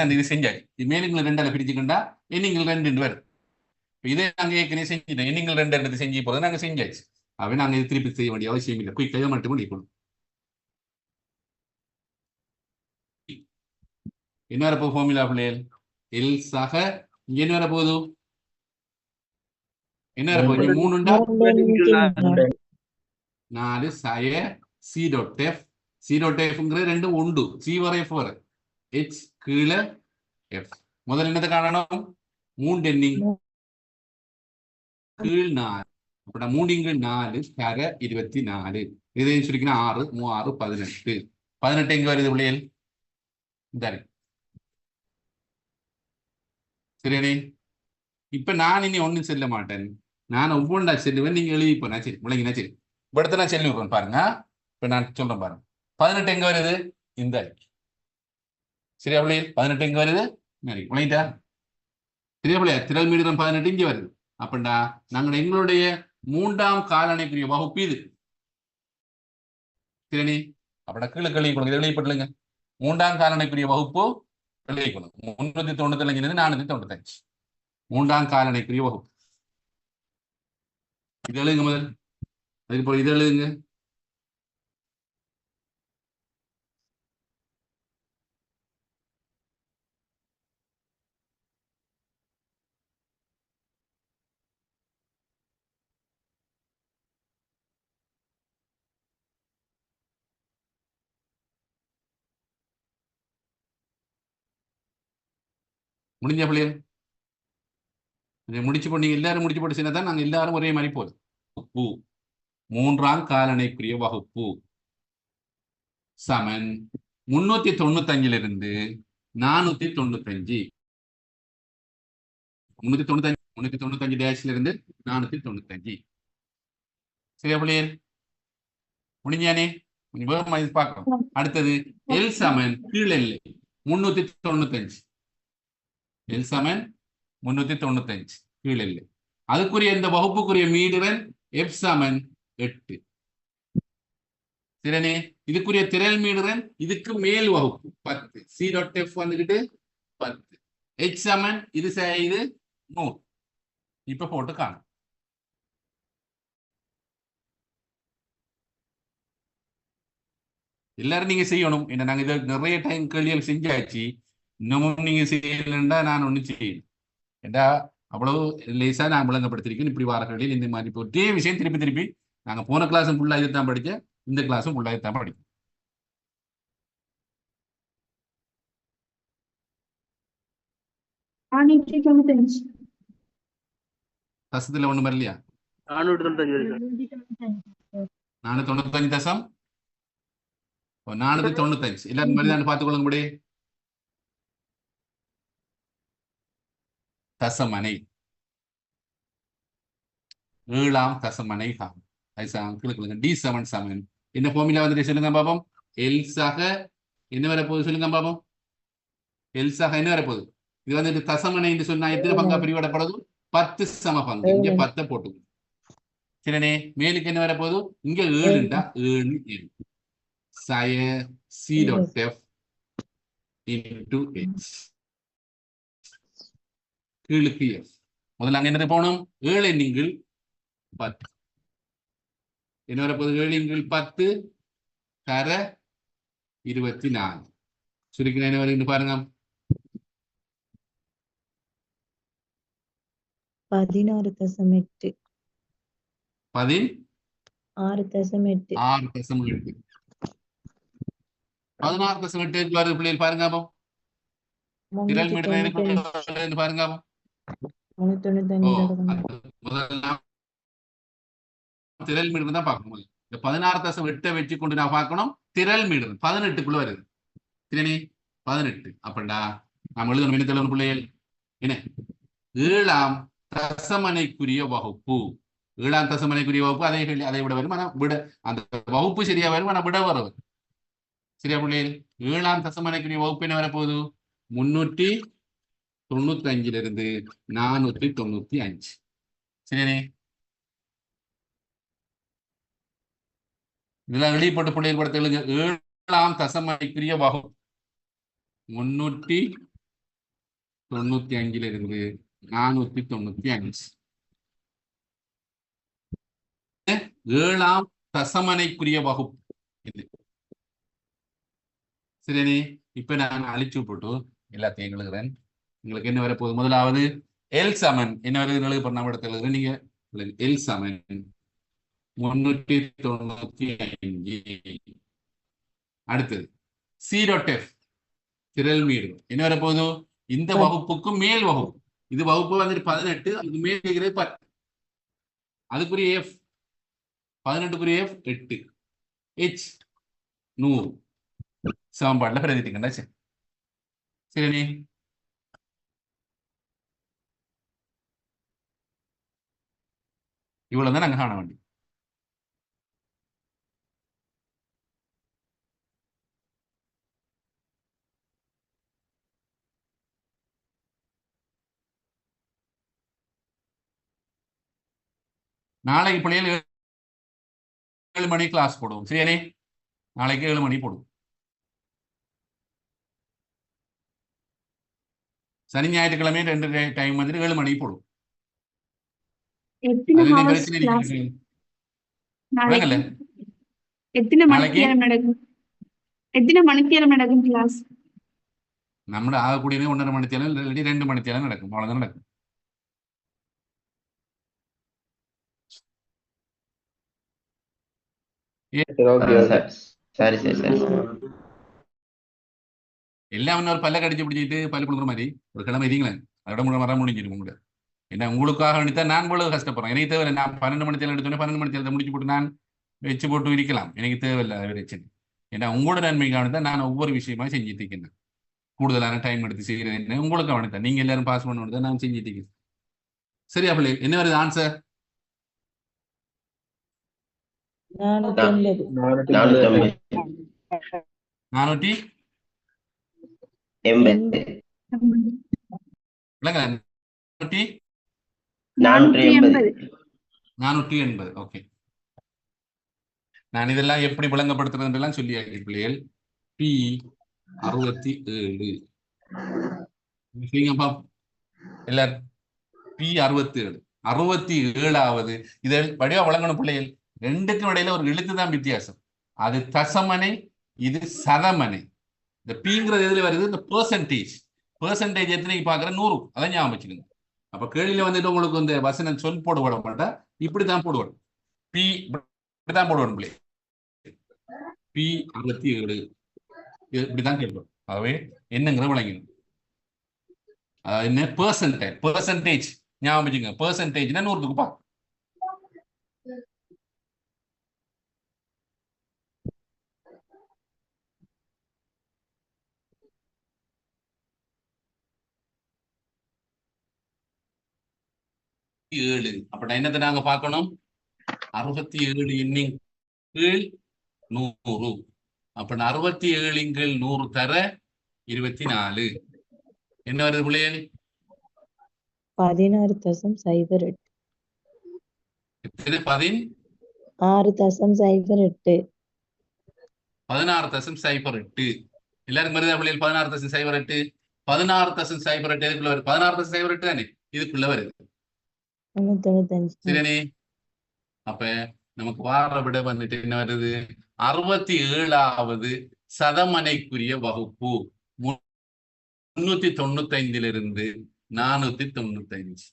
அந்த இது செஞ்சாச்சு இது மேலுங்களை 2 பிரிச்சுக்கண்டா எண்ணிங்கள் 2 வருது இதே நாங்க ஏற்கனவே செஞ்சுட்டோம் எண்ணிங்கள் 2 எடுத்து செஞ்சு போறது நாங்க செஞ்சாச்சு அவை நாங்க இது திருப்பி செய்ய வேண்டிய அவசியம் இல்லை குயிக்காக மட்டும் முடிக்கணும் என்ன வரப்போ ஃபார்முலா பிள்ளைகள் எல் சக இங்க என்ன வரப்போகுது என்ன வரப்போகுது 3 உண்டா 4 சய C dot F C dot Fங்கிறது 2 உண்டு C வர F வர H கீழே F முதல்ல என்னத்தை காணணும் 3 எண்ணிங் கீழ் 4 அப்ப 3 கீழ் 4 கர 24 இதையும் சுருக்கினா 6 3 6 18 18 எங்க வருது பிள்ளைகள் இந்த சரியானே இப்ப நான் இனி ஒண்ணும் செல்ல மாட்டேன் நான் ஒவ்வொன்றா செல்லுவேன் நீங்க எழுதி போனா சரி விளங்கினா சரி இப்ப நான் செல்லி விடுறேன் பாருங்க இப்ப நான் சொல்றேன் பாருங்க 18 எங்க வருது இந்த சரியா பிள்ளைகள் 18 எங்க வருது விளங்கிட்டா சரியா பிள்ளையா திரள் மீடுதம் 18 இங்க வருது அப்படின்னா நாங்கள் எங்களுடைய 3ஆம் காலணைக்குரிய வகுப்பு இது சரி அப்படா கீழே எழுதி கொடுங்க இதை எழுதிப்பட்டுங்க 3ஆம் காலணைக்குரிய வகுப்பு எழுதிக்கணும் 395 495 3ஆம் காலணைக்குரிய வகுப்பு இது எழுதுங்க முதல் அதுக்கு போய் இது எழுதுங்க முடிஞ்ச பிள்ளைகள் முடிச்சு போட்டு எல்லாரும் முடிச்சு போட்டு தான் நாங்க எல்லாரும் ஒரே மாதிரி போதும் வகுப்பு 3ஆம் காலணைக்குரிய வகுப்பு சமன் 395 495 395 டேஷ்ல இருந்து 495 சரியா பிள்ளைகள் முடிஞ்சானே கொஞ்சம் வேகமா இது பார்க்கணும் அடுத்தது எல் சமன் கீழ் எல்லை 395 எல் சமன் 395 கீழ் எல்லை அதுக்குரிய இந்த வகுப்புக்குரிய மீடுவன் எஃப் சமன் 8 சரியானே இதுக்குரிய திரள் மீடுவன் இதுக்கு மேல் வகுப்பு 10 C டாட் F வந்துகிட்டு 10 h சமன் இது இது 100. இப்ப போட்டு காணும். எல்லாரும் நீங்க செய்யணும். என்ன நாங்க இதை நிறைய டைம் கேள்விகள் செஞ்சாச்சு. இன்னமும் நீங்க செய்யலன்னா நான் ஒண்ணு செய்யணும். ஏண்டா அவ்வளவு லேசா நான் விளங்கப்படுத்திருக்கேன். இப்படி வார கேள்வியில் இந்த மாதிரி ஒரே விஷயம் திருப்பி திருப்பி நாங்க போன கிளாஸும் ஃபுல்லா இதுதான் படிச்சேன், இந்த கிளாஸும் ஃபுல்லா இதுதான் படிக்கும். நானூற்றி தொண்ணூத்தஞ்சு. தசத்துல ஒண்ணு வரலையா? 495 வருது. 495 தசம் 495 எல்லாரும் மாதிரி தான் பார்த்துக்கொள்ளுங்க. முடி தசமனை 7ஆம் தசமனை D7 சமன் என்ன ஃபார்முலா வந்துட்டு சொல்லுங்க பாப்போம். எல்ஸாக என்ன வரப்போகுது சொல்லுங்க பாப்போம். எல்ஸாக என்ன வரப்போகுது? இது வந்துட்டு தசமனை என்று சொன்னா எத்தனை பங்கா பிரிவிடப்படுது? 10 சம பங்கு. இங்க 10 போட்டு சரினே. மேலுக்கு என்ன வரப்போகுது? இங்க 7ண்டா 7 7 சய C.F into H கீழுக்கு F. முதல்ல அங்க என்னது போகணும்? 7 எண்ணிங்கள் 10. என்ன வரப்போகுது? 7 எண்ணிங்கள் 10 கர 24. சுருக்கின என்ன வருது பாருங்க. 16.8. 16.8. 6.8. 16.8 வருது பிள்ளைகள் பாருங்க. அப்போ திரள் மீட்டர் பாருங்க. முதல்ல திரள் மீட்டர் தான் பார்க்கணும். இந்த 16.8 வச்சு கொண்டு நான் பார்க்கணும். திரள் மீட்டர் 18க்குள்ள வருது. சரினே 18. அப்படின்னா நாம் எழுதணும் என்ன தெரியணும் பிள்ளைகள்? என்ன 7ஆம் தசமனைக்குரிய வகுப்பு. 7ஆம் தசமனைக்குரிய வகுப்பு அதை விட வரும். ஆனா விட அந்த வகுப்பு சரியா வரும். ஆனா விட வரும். சரியா பிள்ளைகள்? 7ஆம் தசமனைக்குரிய வகுப்பு என்ன வரப்போகுது? 395 இருந்து 495. சரியானே? இதெல்லாம் வெளிப்பட்ட பிள்ளைகள் படத்தை எழுதுங்க. 7ஆம் தசமனைக்குரிய வகுப்பு 395 இருந்து 495. 7ஆம் தசமனைக்குரிய வகுப்பு இது. சரியானே? இப்ப நான் அழிச்சு போட்டு எல்லாத்தையும் எழுதுகிறேன். உங்களுக்கு என்ன வரப்போகுது? முதலாவது எல் சமன் என்ன வருது? எழுது பண்ண இடத்துல எழுதுறேன். நீங்க எல் சமன் 395. அடுத்தது C.F திரள் மீடு என்ன வரப்போகுது? இந்த வகுப்புக்கும் மேல் வகுப்பு. இது வகுப்பு வந்துட்டு 18, அதுக்கு மேல் 10. அதுக்குரிய F 18க்குரிய F 8. H 100 சமன்பாடுல பிரதிட்டுக்கண்டா. சரி இவ்வளவுதான் நாங்க காண வேண்டிய. நாளைக்கு பிள்ளைகள் 7 மணி கிளாஸ் போடுவோம். சரியானே? நாளைக்கு 7 மணி போடுவோம். சனி ஞாயிற்றுக்கிழமை 2 டைம் வந்துட்டு 7 மணிக்கு போடுவோம். எத்தனை hours class? விளங்கல? எத்தனை மணித்தியாலம் நடக்கும்? எத்தனை மணித்தியாலம் நடக்கும் கிளாஸ்? നമ്മുടെ ആകെക്കൂടി 1.5 മണിത്തേരം ഇല്ലെങ്കിൽ 2 മണിത്തേരം നടക്കും. അவ்வளவுதான் நடக்கும். சரி சரி சரி. எல்லாம் இன்னொரு பல்ல கடிச்சு பிடிச்சிட்டு பல்லு கொடுக்குற மாதிரி ஒரு கிழமை இருங்களேன். அதோட வர முடிஞ்சிடும் கூட. என்ன உங்களுக்காக வேண்டித்தான் நான் இவ்வளவு கஷ்டப்படுறேன். எனக்கு தேவையில்லை. நான் 12 மணித்தேரம் எடுத்தோன்னே 12 மணித்தேரத்தை முடிச்சு போட்டு நான் வச்சு போட்டு இருக்கலாம். எனக்கு தேவையில்லை பிரச்சனை. ஏன்னா உங்களோட நன்மைக்காக தான் நான் ஒவ்வொரு விஷயமா செஞ்சுட்டு இருக்கேன். கூடுதலான டைம் எடுத்து செய்யறது என்ன உங்களுக்கு வேண்டித்தான். நீங்க எல்லாரும் பாஸ் பண்ண தான் நான் செஞ்சுட்டு இருக்கேன். சரியா பிள்ளை? என்ன வருது ஆன்சர்? 480. 480. 480. ஓகே. நான் இதெல்லாம் எப்படி விளங்கப்படுத்துறதுலாம் சொல்லி பிள்ளைகள். P 67 செய்யுங்கப்பா எல்லாரும். பி 67 67வது இதை வடிவா வழங்கணும் பிள்ளைகள். ரெண்டுக்கும் இடையில ஒரு எழுத்து தான் வித்தியாசம். அது தசமனை, இது சதமனை. இந்த பிங்கிறது எதுல வருது? இந்த பெர்சன்டேஜ். பெர்சன்டேஜ் எத்தனைக்கு பாக்குற 100. அதான் ஞாபகம் வச்சுக்கோங்க. அப்ப கேள்வியில வந்துட்டு உங்களுக்கு இந்த வசனம் சொல் போட விட மாட்டா, இப்படித்தான் போடுவோம். பி இப்படித்தான் போடுவோம் பிள்ளை. பி 67 இப்படிதான் கேட்போம். ஆகவே என்னங்கிற விளங்கணும். என்ன பெர்சன்டேஜ்? பெர்சன்டேஜ் ஞாபகம் வச்சுங்க. பெர்சன்டேஜ்னா 100க்கு பா. ஏழு. அப்ப என்னத்தை நாங்க பார்க்கணும்? 67 எண்ணின் கீழ் 100. அப்ப 67 கீழ் 100 தர 24. என்ன வருது பிள்ளைகள்? 16.08. எத்தனை? 6.08. 16.08. எல்லாரும் வருதா பிள்ளைகள்? 16.08. 16.08 எதுக்குள்ள வருது? 16.08 தானே இதுக்குள்ள வருது. 95. சரியானே? அப்ப நமக்கு வார விட வந்துட்டு என்ன வருது? 67வது சதமனைக்குரிய வகுப்பு 395 495.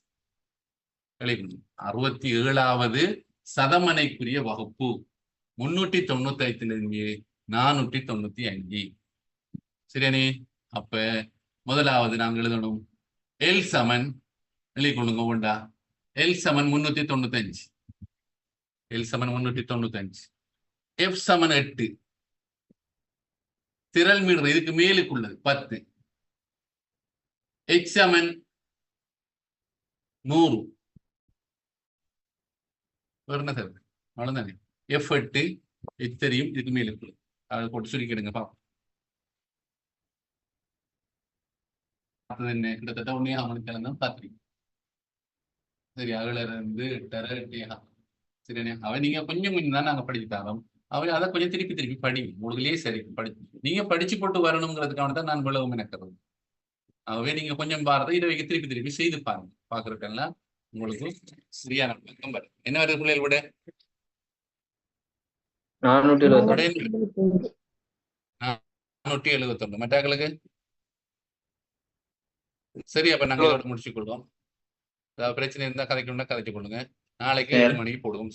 67வது சதமனைக்குரிய வகுப்பு 395 495. சரியானே? அப்ப முதலாவது நாங்கள் எழுதணும் எல் சமன் எழுதிக்கொள்ளுங்க. ஒண்டா எல் சமன் 395. எல் சமன் 395. எஃப் சமன் 8. திரள் மீட்டர் இதுக்கு மேலுக்குள்ளது 10. எச் சமன் 100. என்ன சார்? அவ்வளவுதானே. எஃப் 8 எச் தெரியும், இதுக்கு மேலுக்குள்ளது. அதை போட்டு சுருக்கிடுங்க பாப்போம். என்ன கிட்டத்தட்ட 1.5 மணிக்கெல்லாம் தான் பார்த்துருக்கீங்க. சரி, அதுல இருந்து 8:30. சரிண்ணே. அவன் நீங்க கொஞ்சம் கொஞ்சம் தான் நாங்க படிச்சு தரோம். அவன் அதை கொஞ்சம் திருப்பி திருப்பி படிங்க. உங்களுக்குலயே சரி படி. நீங்க படிச்சு போட்டு வரணுங்கிறதுக்கான தான் நான் விளவும் எனக்கிறது. ஆகவே நீங்க கொஞ்சம் பாரத இதை வைக்க திருப்பி திருப்பி செய்து பாருங்க. பாக்குறதுக்கெல்லாம் உங்களுக்கு சரியான விளக்கம் வரும். என்ன வருது பிள்ளைகள் விட? 471. 471. மற்றாக்களுக்கு சரி. அப்ப நாங்க இதோட முடிச்சு கொள்வோம். ஏதாவது பிரச்சனை இருந்தா கதைக்கணும்னா கதைச்சு கொள்ளுங்க. நாளைக்கு 7 மணிக்கு போடுவோம்.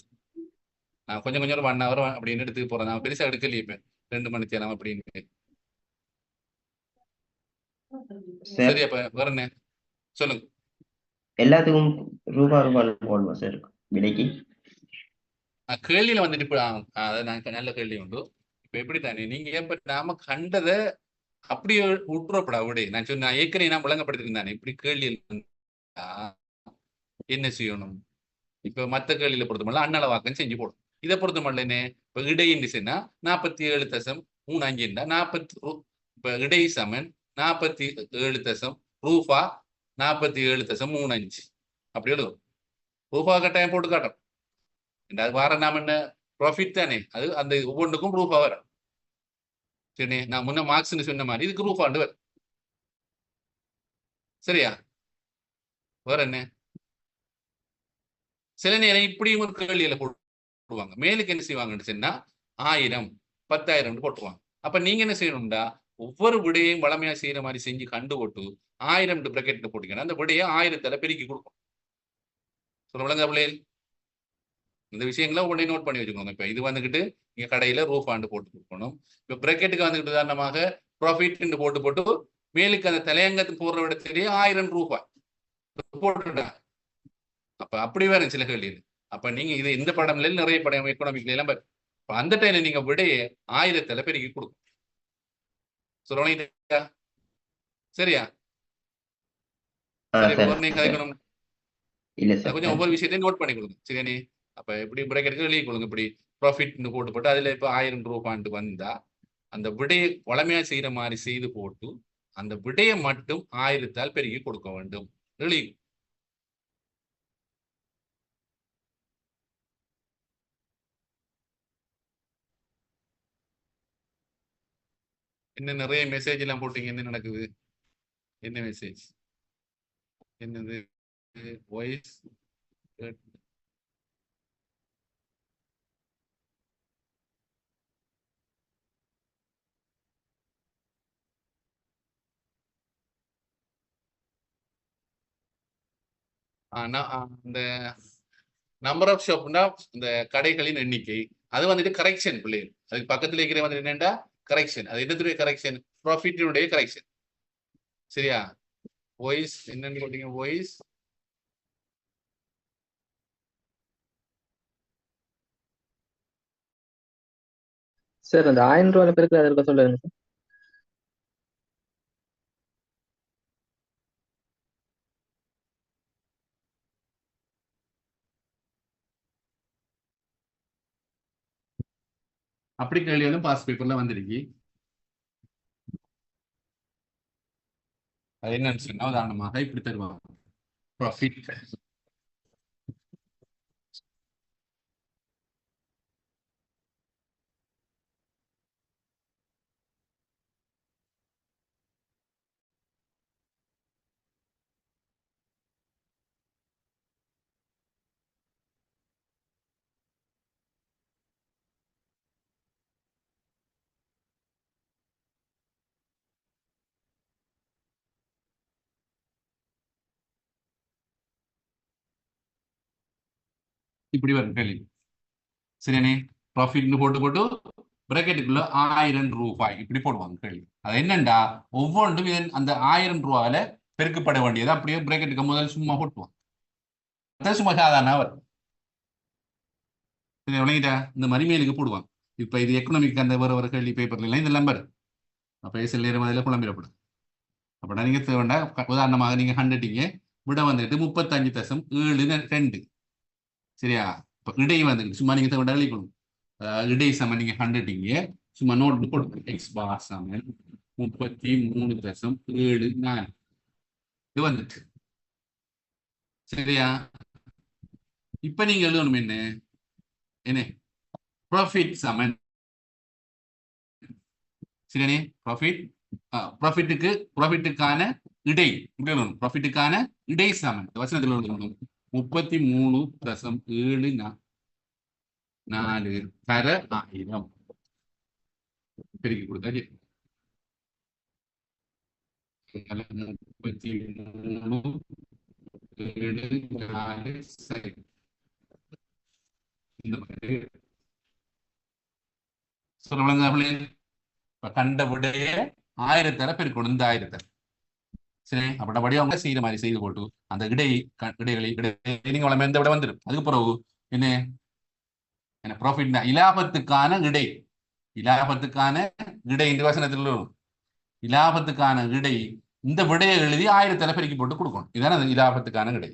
நான் கொஞ்சம் கொஞ்சம் 1 hour அப்படின்னு எடுத்துக்க போறேன். நான் பெருசா எடுக்கலையே இப்ப 2 மணி நேரம் அப்படின்னு. சரி, அப்ப வேற என்ன சொல்லுங்க. எல்லாத்துக்கும் ரூபாய் போடணும் சார் விலைக்கு. கேள்வியில வந்துட்டு இப்ப அதை நான் நல்ல கேள்வி உண்டு. இப்ப எப்படி தானே நீங்க இப்ப நாம கண்டதை அப்படியே விட்டுறப்படா விட. நான் சொன்ன ஏற்கனவே நான் விளங்கப்படுத்திருந்தானே இப்படி கேள்வியில் என்ன செய்யணும். இப்ப மத்த கேள்வியில பொறுத்தமல்ல அண்ணள வாக்கம் செஞ்சு போடும். இதை பொறுத்தமல்ல என்ன? இப்ப இடைன்னு சொன்னா 47.35. 40 இப்ப இடை சமன் 47 ரூபா 47.35 அப்படி எழுதும். ரூபா கட்டாயம் போட்டு காட்டும். அது வார நாம என்ன ப்ராஃபிட் தானே. அது அந்த ஒவ்வொன்றுக்கும் ரூபா வரும். சரி, நான் முன்ன மார்க்ஸ்ன்னு சொன்ன மாதிரி இதுக்கு ரூபாண்டு வரும். சரியா? வேற என்ன? சில நேரம் இப்படியும் ஒரு கேள்வியில போடுவாங்க. மேலுக்கு என்ன செய்வாங்கன்னு சொன்னா 1000 10,000 போட்டுருவாங்க. அப்ப நீங்க என்ன செய்யணும்டா ஒவ்வொரு விடையையும் வளமையா செய்யற மாதிரி செஞ்சு கண்டு போட்டு 1000 பிராக்கெட்ல போட்டீங்கன்னா அந்த விடையை 1000 பெருக்கி கொடுக்கும். சொல்ல விளங்க பிள்ளைகள்? இந்த விஷயங்களை உடனே நோட் பண்ணி வச்சுக்கோங்க. இப்ப இது வந்துகிட்டு நீங்க கடையில ரூபாண்டு போட்டு கொடுக்கணும். இப்ப பிராக்கெட்டுக்கு வந்துகிட்டு உதாரணமாக ப்ராஃபிட் போட்டு மேலுக்கு அந்த தலையங்கத்துக்கு போடுற விடத்திலேயே 1000 ரூபாய் போட்டுட்டா. அப்ப அப்படி வேற சில கேள்வி. அப்ப நீங்க இது இந்த படம்ல நிறைய படம் எக்கனாமிக்ல எல்லாம் அந்த டைம்ல நீங்க விடையே 1000 பெருக்கி கொடுக்கும். சொல்லுவாங்க. சரியா? கதைக்கணும். கொஞ்சம் ஒவ்வொரு விஷயத்தையும் நோட் பண்ணி கொடுங்க. சரியானே? அப்ப எப்படி பிரேக்கெட்டுக்கு எழுதி கொடுங்க. இப்படி ப்ராஃபிட் போட்டு அதுல இப்ப 1000 ரூபாய்ட்டு வந்தா அந்த விடையை வளமையா செய்யற மாதிரி செய்து போட்டு அந்த விடையை மட்டும் 1000 பெருக்கி கொடுக்க வேண்டும். எழுதி என்ன நிறைய மெசேஜ் எல்லாம் போட்டீங்க. என்ன நடக்குது? என்ன மெசேஜ்? என்னது வாய்ஸ் இந்த நம்பர் ஆஃப் ஷாப்னா இந்த கடைகளின் எண்ணிக்கை, அது வந்துட்டு கரெக்ஷன் பிள்ளைகள். அதுக்கு பக்கத்துல இருக்கிற வந்து என்னண்டா கரெக்ஷன். அது என்னத்துடைய கரெக்ஷன்? ப்ராஃபிட்டினுடைய கரெக்ஷன். சரியா? வாய்ஸ் என்னன்னு சொல்றீங்க? வாய்ஸ் சார் அந்த 1000 ரூபாய் பேருக்கு அது இருக்க சொல்லுங்க சார். அப்படி கேள்விகளும் பாஸ் பேப்பர்ல வந்திருக்கு. அது என்னன்னு சொன்னா உதாரணமாக இப்படி தருவாங்க. ப்ராஃபிட் இப்படி வரும் கேள்வி. சரியானே? ப்ராஃபிட்னு போட்டு பிராக்கெட்டுக்குள்ள 1000 ரூபாய் இப்படி போடுவாங்க கேள்வி. அது என்னண்டா ஒவ்வொன்றும் அந்த 1000 ரூபாயில பெருக்கப்பட வேண்டியது அப்படியே பிராக்கெட்டுக்கு முதல் சும்மா போட்டுவாங்க. சும்மா சாதாரண வரும். விளங்கிட்டா? இந்த மாதிரி மேலுக்கு போடுவாங்க. இப்ப இது எக்கனாமிக் அந்த வர கேள்வி பேப்பர்ல எல்லாம் இந்த நம்பர் அப்ப சில நேரம் அதில் குழம்பிடப்படும். அப்படின்னா நீங்க தேவைண்டா உதாரணமாக நீங்க 100 விட வந்துட்டு 35.72. சரியா? இப்ப இடை வந்துட்டு சும்மா நீங்க தேவைண்டா எழுதிக்கணும். இடை சம நீங்க 100 சும்மா நோட் போட்டு எக்ஸ் பார் சமன் 33.74 இது வந்துட்டு. சரியா? இப்ப நீங்க எழுதணும் என்ன ப்ராஃபிட் சமன். சரியானே? ப்ராஃபிட்டுக்கான இடை ப்ராஃபிட்டுக்கான இடை சமன் வசனத்தில் எழுதணும் 33.74 தர 1000 பெருக்கி கொடுத்தாச்சு. 33.74 சரி. இந்த மாதிரி சொல்லுங்க. கண்ட விடைய 1000 பெருக்கணும். இந்த 1000 சரி. அப்படியே அவங்க செய்யற மாதிரி செய்து போட்டு அந்த இடைகளை நீங்க எந்த விட வந்துடும். அதுக்கு பிறகு என்ன ப்ராஃபிட் இலாபத்துக்கான இடை இந்த வசனத்தில் இலாபத்துக்கான இடை இந்த விடையை எழுதி 1000 பெருக்கி போட்டு கொடுக்கணும். இதான இலாபத்துக்கான இடை.